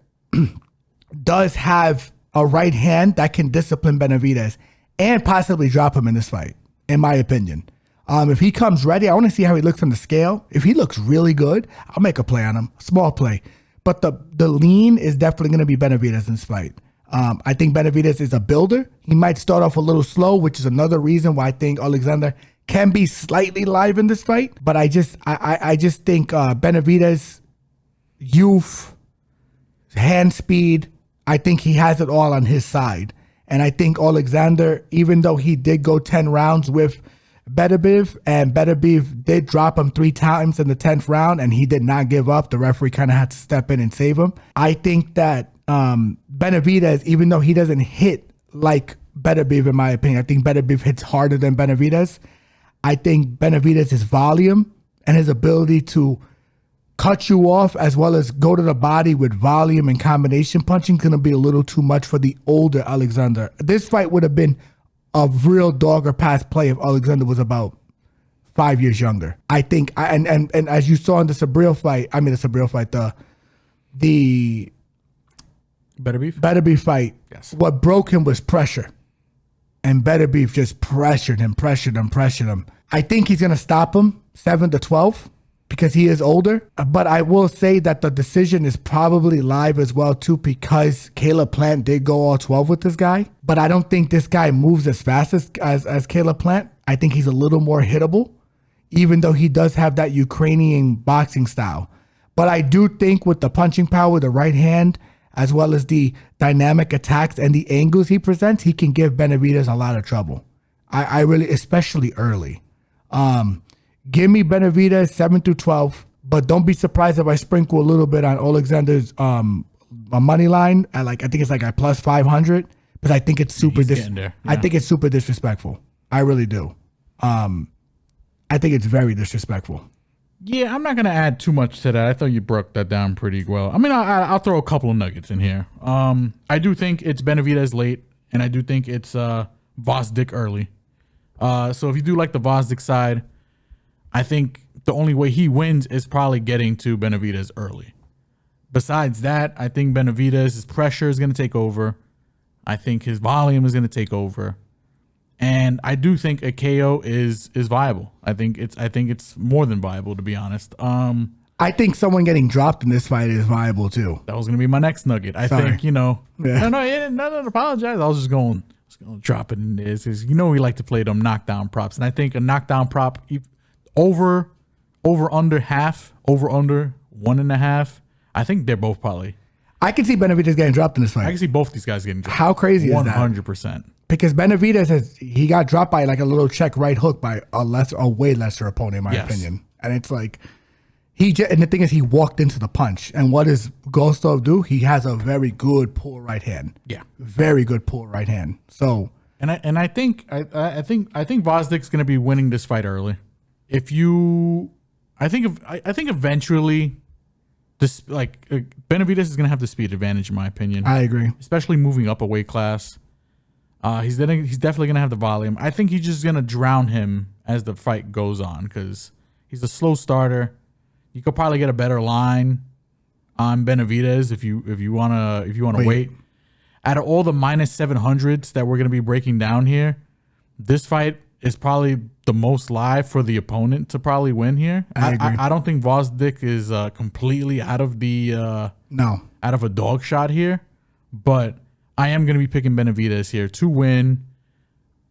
does have a right hand that can discipline Benavidez and possibly drop him in this fight, in my opinion. If he comes ready, I want to see how he looks on the scale. If he looks really good, I'll make a play on him, a small play. But the lean is definitely going to be Benavidez in this fight. I think Benavidez is a builder. He might start off a little slow, which is another reason why I think Alexander can be slightly live in this fight. But I just think Benavidez, youth, hand speed, I think he has it all on his side. And I think Alexander, even though he did go 10 rounds with Beterbiev, and Beterbiev did drop him 3 times in the 10th round, and he did not give up. The referee kind of had to step in and save him. I think that Benavidez, even though he doesn't hit like Beterbiev, in my opinion, I think Beterbiev hits harder than Benavidez. I think Benavidez's volume and his ability to cut you off as well as go to the body with volume and combination punching is going to be a little too much for the older Alexander. This fight would have been a real dog or pass play if Alexander was about 5 years younger. I think, and as you saw in the Beterbiev fight, the Beterbiev fight, Yes. What broke him was pressure. And Beterbiev just pressured him. I think he's going to stop him 7-12 because he is older. But I will say that the decision is probably live as well, too, because Caleb Plant did go all 12 with this guy. But I don't think this guy moves as fast as Caleb Plant. I think he's a little more hittable, even though he does have that Ukrainian boxing style. But I do think with the punching power, the right hand, as well as the dynamic attacks and the angles he presents, he can give Benavidez a lot of trouble. I really, especially early. Give me Benavidez 7-12, but don't be surprised if I sprinkle a little bit on Alexander's money line at I think it's at plus 500, but I think it's super. I think it's super disrespectful. I really do. I think it's very disrespectful. Yeah, I'm not going to add too much to that. I thought you broke that down pretty well. I mean, I'll throw a couple of nuggets in here. I do think it's Benavidez late, and I do think it's Gvozdyk early. So if you do like the Gvozdyk side, I think the only way he wins is probably getting to Benavidez early. Besides that, I think Benavidez's pressure is going to take over. I think his volume is going to take over. And I do think a KO is viable. I think it's more than viable, to be honest. I think someone getting dropped in this fight is viable too. That was going to be my next nugget. I think, No, apologize. I was just going to drop it in this. Because, we like to play them knockdown props. And I think a knockdown prop over under half, over under 1.5. I think they're both probably. I can see Benavidez getting dropped in this fight. I can see both these guys getting dropped. How crazy is that? 100%. Because Benavidez he got dropped by a little check right hook by a way lesser opponent, in my opinion. And it's and the thing is, he walked into the punch. And what does Gostov do? He has a very good pull right hand. Yeah, very good pull right hand. So, and I think Gvozdyk's going to be winning this fight early. I think eventually, Benavidez is going to have the speed advantage, in my opinion. I agree, especially moving up a weight class. He's definitely going to have the volume. I think he's just going to drown him as the fight goes on because he's a slow starter. You could probably get a better line on Benavidez if you want to wait. Out of all the minus 700s that we're going to be breaking down here, this fight is probably the most live for the opponent to probably win here. I don't think Gvozdyk is completely out of a dog shot here, but I am going to be picking Benavidez here to win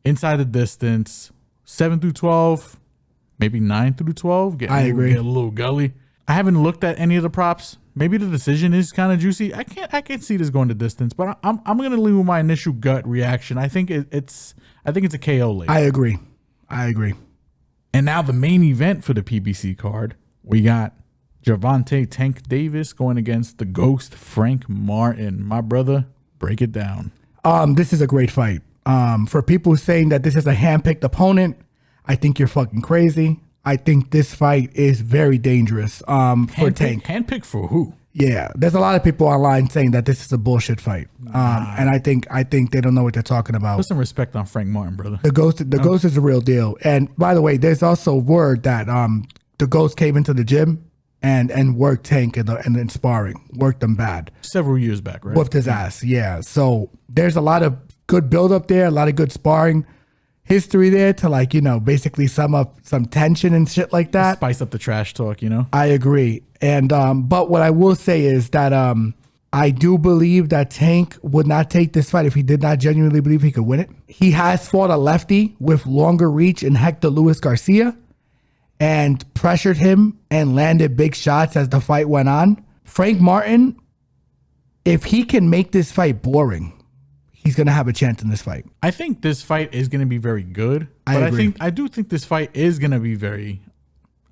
inside the distance, 7-12, maybe 9-12. I agree. Get a little gully. I haven't looked at any of the props. Maybe the decision is kind of juicy. I can't see this going to distance, but I'm going to leave with my initial gut reaction. I think it's a KO late. I agree. And now the main event for the PBC card, we got Gervonta Tank Davis going against the Ghost Frank Martin. My brother, break it down. This is a great fight. For people saying that this is a handpicked opponent, I think you're fucking crazy. I think this fight is very dangerous for Tank. Handpicked for who? Yeah, there's a lot of people online saying that this is a bullshit fight, and I think they don't know what they're talking about. Put some respect on Frank Martin, brother. The Ghost is the real deal. And by the way, there's also word that the Ghost came into the gym and worked Tank in sparring, worked them bad several years back, right? Whooped his ass, yeah. So there's a lot of good build up there, a lot of good sparring history there to basically sum up some tension and shit like that. Spice up the trash talk, I agree. And but what I will say is that I do believe that Tank would not take this fight if he did not genuinely believe he could win it. He has fought a lefty with longer reach in Hector Luis Garcia and pressured him and landed big shots as the fight went on. Frank Martin, if he can make this fight boring, he's going to have a chance in this fight. I think this fight is going to be very good. But I do think this fight is going to be very,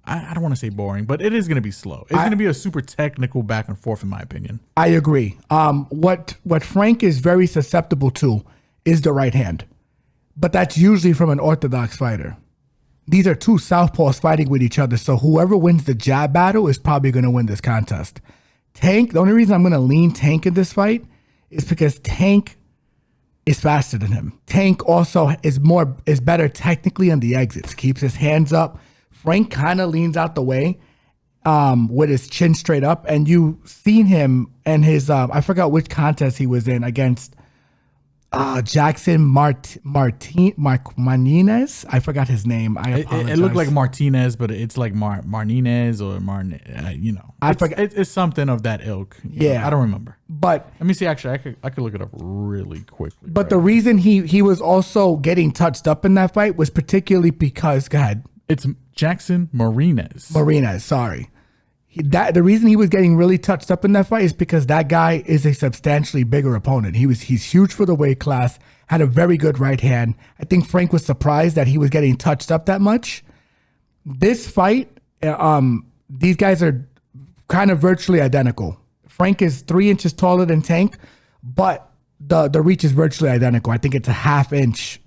I don't want to say boring, but it is going to be slow. It's going to be a super technical back and forth, in my opinion. I agree. What Frank is very susceptible to is the right hand. But that's usually from an orthodox fighter. These are two southpaws fighting with each other, so whoever wins the jab battle is probably going to win this contest. Tank, the only reason I'm going to lean Tank in this fight is because Tank is faster than him. Tank also is better technically on the exits, keeps his hands up. Frank kind of leans out the way with his chin straight up, and you've seen him and his, I forgot which contest he was in against Jackson Martinez. I forgot his name. I apologize. It looked like Martinez, but it's like Martinez or I forgot. It's something of that ilk. Yeah, I don't remember. But let me see. Actually, I could look it up really quickly. But the reason he was also getting touched up in that fight was particularly because, go ahead. It's Jackson Martinez. Sorry. The reason he was getting really touched up in that fight is because that guy is a substantially bigger opponent. He's huge for the weight class, had a very good right hand. I think Frank was surprised that he was getting touched up that much. This fight, these guys are kind of virtually identical. Frank is 3 inches taller than Tank, but the reach is virtually identical. I think it's a half-inch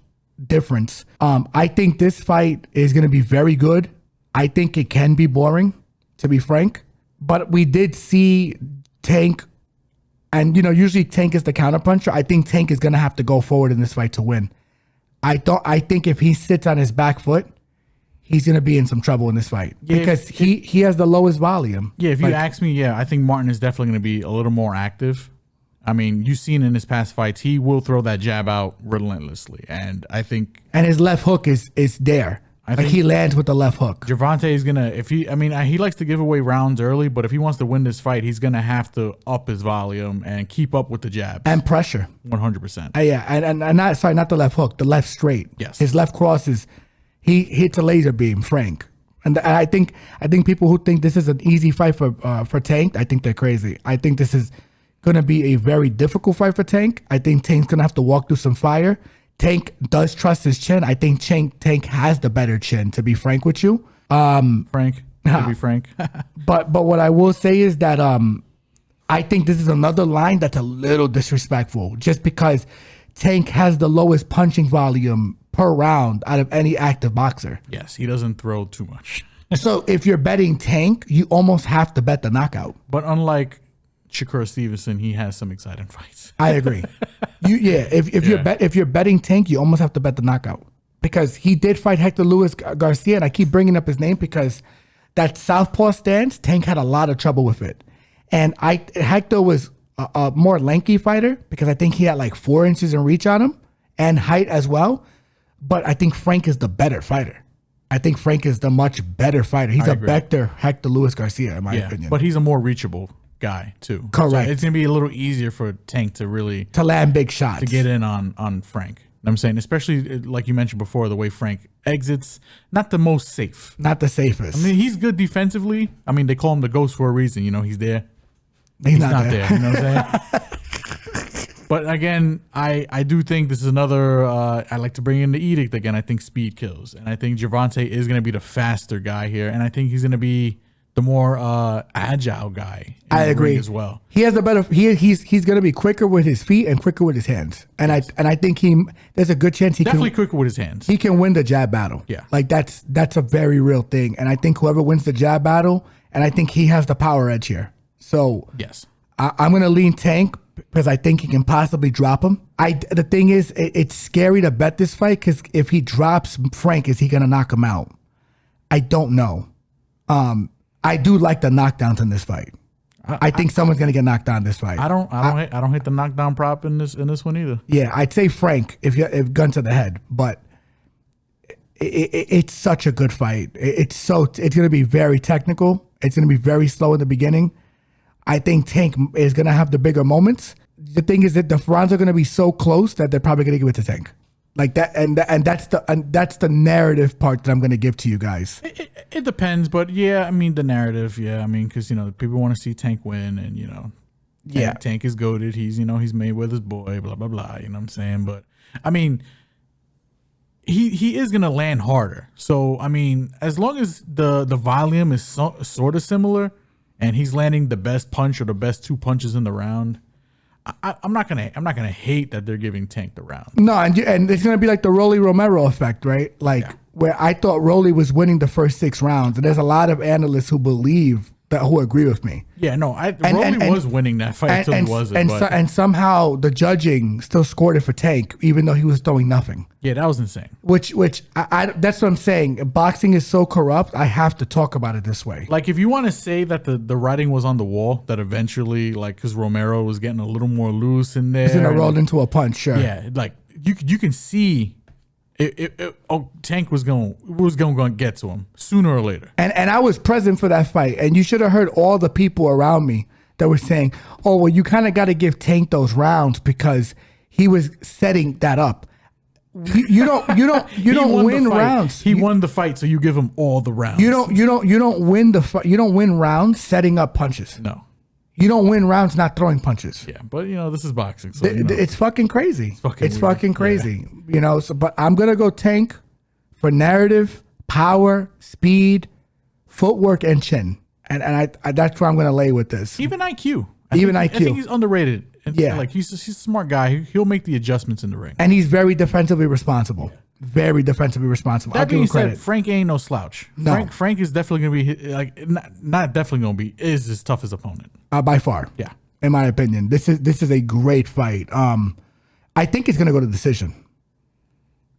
difference. I think this fight is going to be very good. I think it can be boring, to be frank, but we did see Tank, and usually Tank is the counterpuncher. I think Tank is going to have to go forward in this fight to win. I think if he sits on his back foot, he's going to be in some trouble in this fight because he has the lowest volume. Yeah, if you ask me, I think Martin is definitely going to be a little more active. I mean, you've seen in his past fights, he will throw that jab out relentlessly, and I think, and his left hook is there. I think he lands with the left hook. Gervonta is gonna, he likes to give away rounds early, but if he wants to win this fight, he's gonna have to up his volume and keep up with the jabs and pressure. 100%. Yeah, and not the left hook, the left straight. Yes, his left cross he hits a laser beam, Frank. And I think people who think this is an easy fight for Tank, I think they're crazy. I think this is gonna be a very difficult fight for Tank. I think Tank's gonna have to walk through some fire. Tank does trust his chin. I think Tank has the better chin, to be frank with you. Frank, to be frank. but what I will say is that I think this is another line that's a little disrespectful, just because Tank has the lowest punching volume per round out of any active boxer. Yes, he doesn't throw too much. So if you're betting Tank, you almost have to bet the knockout. But unlike Shakur Stevenson, he has some exciting fights. I agree. If you're betting Tank, you almost have to bet the knockout, because he did fight Hector Luis Garcia, and I keep bringing up his name because that southpaw stance, Tank had a lot of trouble with it, and Hector was a more lanky fighter because I think he had like 4 inches in reach on him and height as well. But I think Frank is the better fighter. I think Frank is the much better fighter. He's a better Hector Luis Garcia, in my opinion. But he's a more reachable guy too. Correct. So it's gonna be a little easier for Tank to land big shots, to get in on Frank. You know what I'm saying, especially like you mentioned before, the way Frank exits, not the most safe, not the safest. I mean, he's good defensively. I mean, they call him the ghost for a reason. He's there. He's not there. You know what I'm saying? But again, I do think this is another. I like to bring in the edict again. I think speed kills, and I think Gervonta is gonna be the faster guy here, and I think he's gonna be the more agile guy. I agree as well. He has a better. He's going to be quicker with his feet and quicker with his hands. And I think there's a good chance he definitely quicker with his hands. He can win the jab battle. Yeah, like that's a very real thing. And I think whoever wins the jab battle, and I think he has the power edge here. So yes, I'm going to lean Tank because I think he can possibly drop him. The thing is, it's scary to bet this fight because if he drops Frank, is he going to knock him out? I don't know. I do like the knockdowns in this fight. I think someone's gonna get knocked down in this fight. I don't hate the knockdown prop in this one either. Yeah, I'd say Frank if gun to the head, but it's such a good fight. It's gonna be very technical. It's gonna be very slow in the beginning. I think Tank is gonna have the bigger moments. The thing is that the rounds are gonna be so close that they're probably gonna give it to Tank. Like that, and that's the narrative part that I'm going to give to you guys. It depends, but yeah, I mean the narrative, yeah, I mean because people want to see Tank win, and Yeah. Tank is goated. He's he's Mayweather's boy. Blah blah blah. You know what I'm saying? But I mean, he is gonna land harder. So I mean, as long as the volume is sort of similar, and he's landing the best punch or the best 2 punches in the round, I'm not gonna hate that they're giving Tank the round. No, and it's gonna be like the Rolly Romero effect, right? Like where I thought Rolly was winning the first 6 rounds, and there's a lot of analysts who agree with me. Yeah, no, Rolly was winning that fight until he wasn't. And somehow the judging still scored it for Tank, even though he was throwing nothing. Yeah, that was insane. Which I that's what I'm saying. Boxing is so corrupt. I have to talk about it this way. Like, if you want to say that the writing was on the wall, that eventually, like, because Romero was getting a little more loose in there, he's gonna roll into a punch. Sure. Yeah, like you can see. Tank was going to get to him sooner or later. And I was present for that fight, and you should have heard all the people around me that were saying, "Oh, well, you kind of got to give Tank those rounds because he was setting that up." You don't win rounds. He won the fight, so you give him all the rounds. You don't win the fight. You don't win rounds setting up punches. No. You don't win rounds not throwing punches. Yeah, but this is boxing, so it's fucking crazy. It's fucking crazy. Yeah. But I'm gonna go Tank for narrative, power, speed, footwork, and chin, and I that's where I'm gonna lay with this. Even IQ. IQ. I think he's underrated. Yeah, like he's a smart guy. He'll make the adjustments in the ring, and he's very defensively responsible. Very defensively responsible. That being said, Frank ain't no slouch. No. Frank is definitely gonna be like not definitely gonna be is his toughest opponent by far. Yeah, in my opinion, this is a great fight. I think it's gonna go to decision.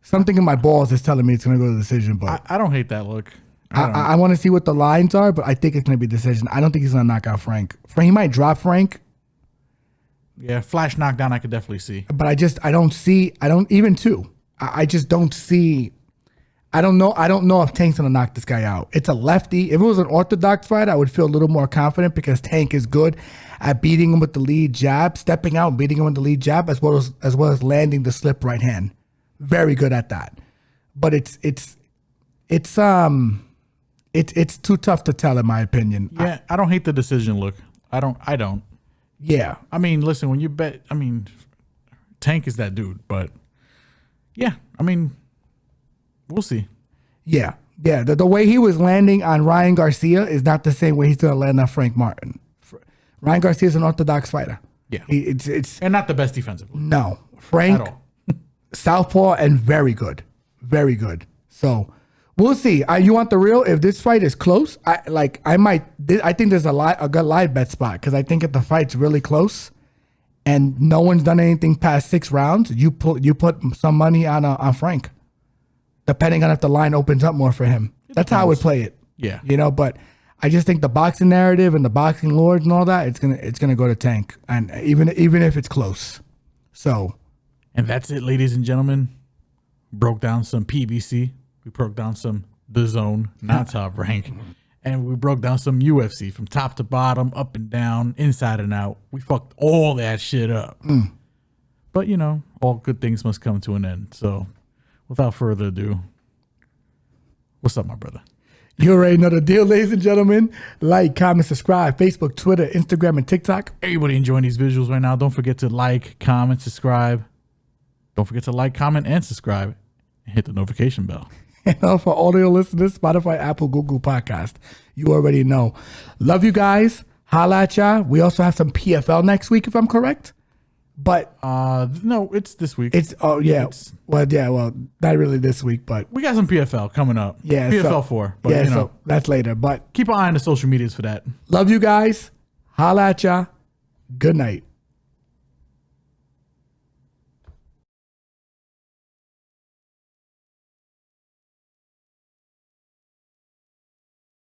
Something in my balls is telling me it's gonna go to decision, but I don't hate that look. I want to see what the lines are, but I think it's gonna be decision. I don't think he's gonna knock out Frank. He might drop Frank. Yeah, flash knockdown I could definitely see, but I don't even two. I just don't see. I don't know if Tank's gonna knock this guy out. It's a lefty. If it was an orthodox fight, I would feel a little more confident because Tank is good at beating him with the lead jab, stepping out, and beating him with the lead jab, as well as landing the slip right hand. Very good at that. But it's too tough to tell in my opinion. Yeah, I don't hate the decision look. I don't. Yeah. I mean, listen, when you bet, Tank is that dude, but. Yeah, we'll see. Yeah. The way he was landing on Ryan Garcia is not the same way he's going to land on Frank Martin. Ryan Garcia is an orthodox fighter. Yeah, it's and not the best defensively. No, Frank, at all. southpaw and very good. So we'll see. You want the real? If this fight is close, I think there's a good live bet spot because I think if the fight's really close. And no one's done anything past 6 rounds. You put some money on Frank, depending on if the line opens up more for him. That's how I would play it. Yeah, But I just think the boxing narrative and the boxing lords and all that, it's gonna go to Tank, and even if it's close. So, and that's it, ladies and gentlemen. Broke down some PBC. We broke down some The Zone, not Top Rank. And we broke down some UFC from top to bottom, up and down, inside and out. We fucked all that shit up. But, all good things must come to an end. So, without further ado, what's up, my brother? You already know the deal, ladies and gentlemen. Like, comment, subscribe. Facebook, Twitter, Instagram, and TikTok. Everybody enjoying these visuals right now. Don't forget to like, comment, subscribe. Don't forget to like, comment, and subscribe. And hit the notification bell. And for audio listeners, Spotify, Apple, Google Podcast. You already know. Love you guys. Holla at ya. We also have some PFL next week, if I'm correct. But no, it's this week. Well, not really this week, but we got some PFL coming up. Yeah, PFL 4. But, so that's later. But keep an eye on the social medias for that. Love you guys. Holla at ya. Good night.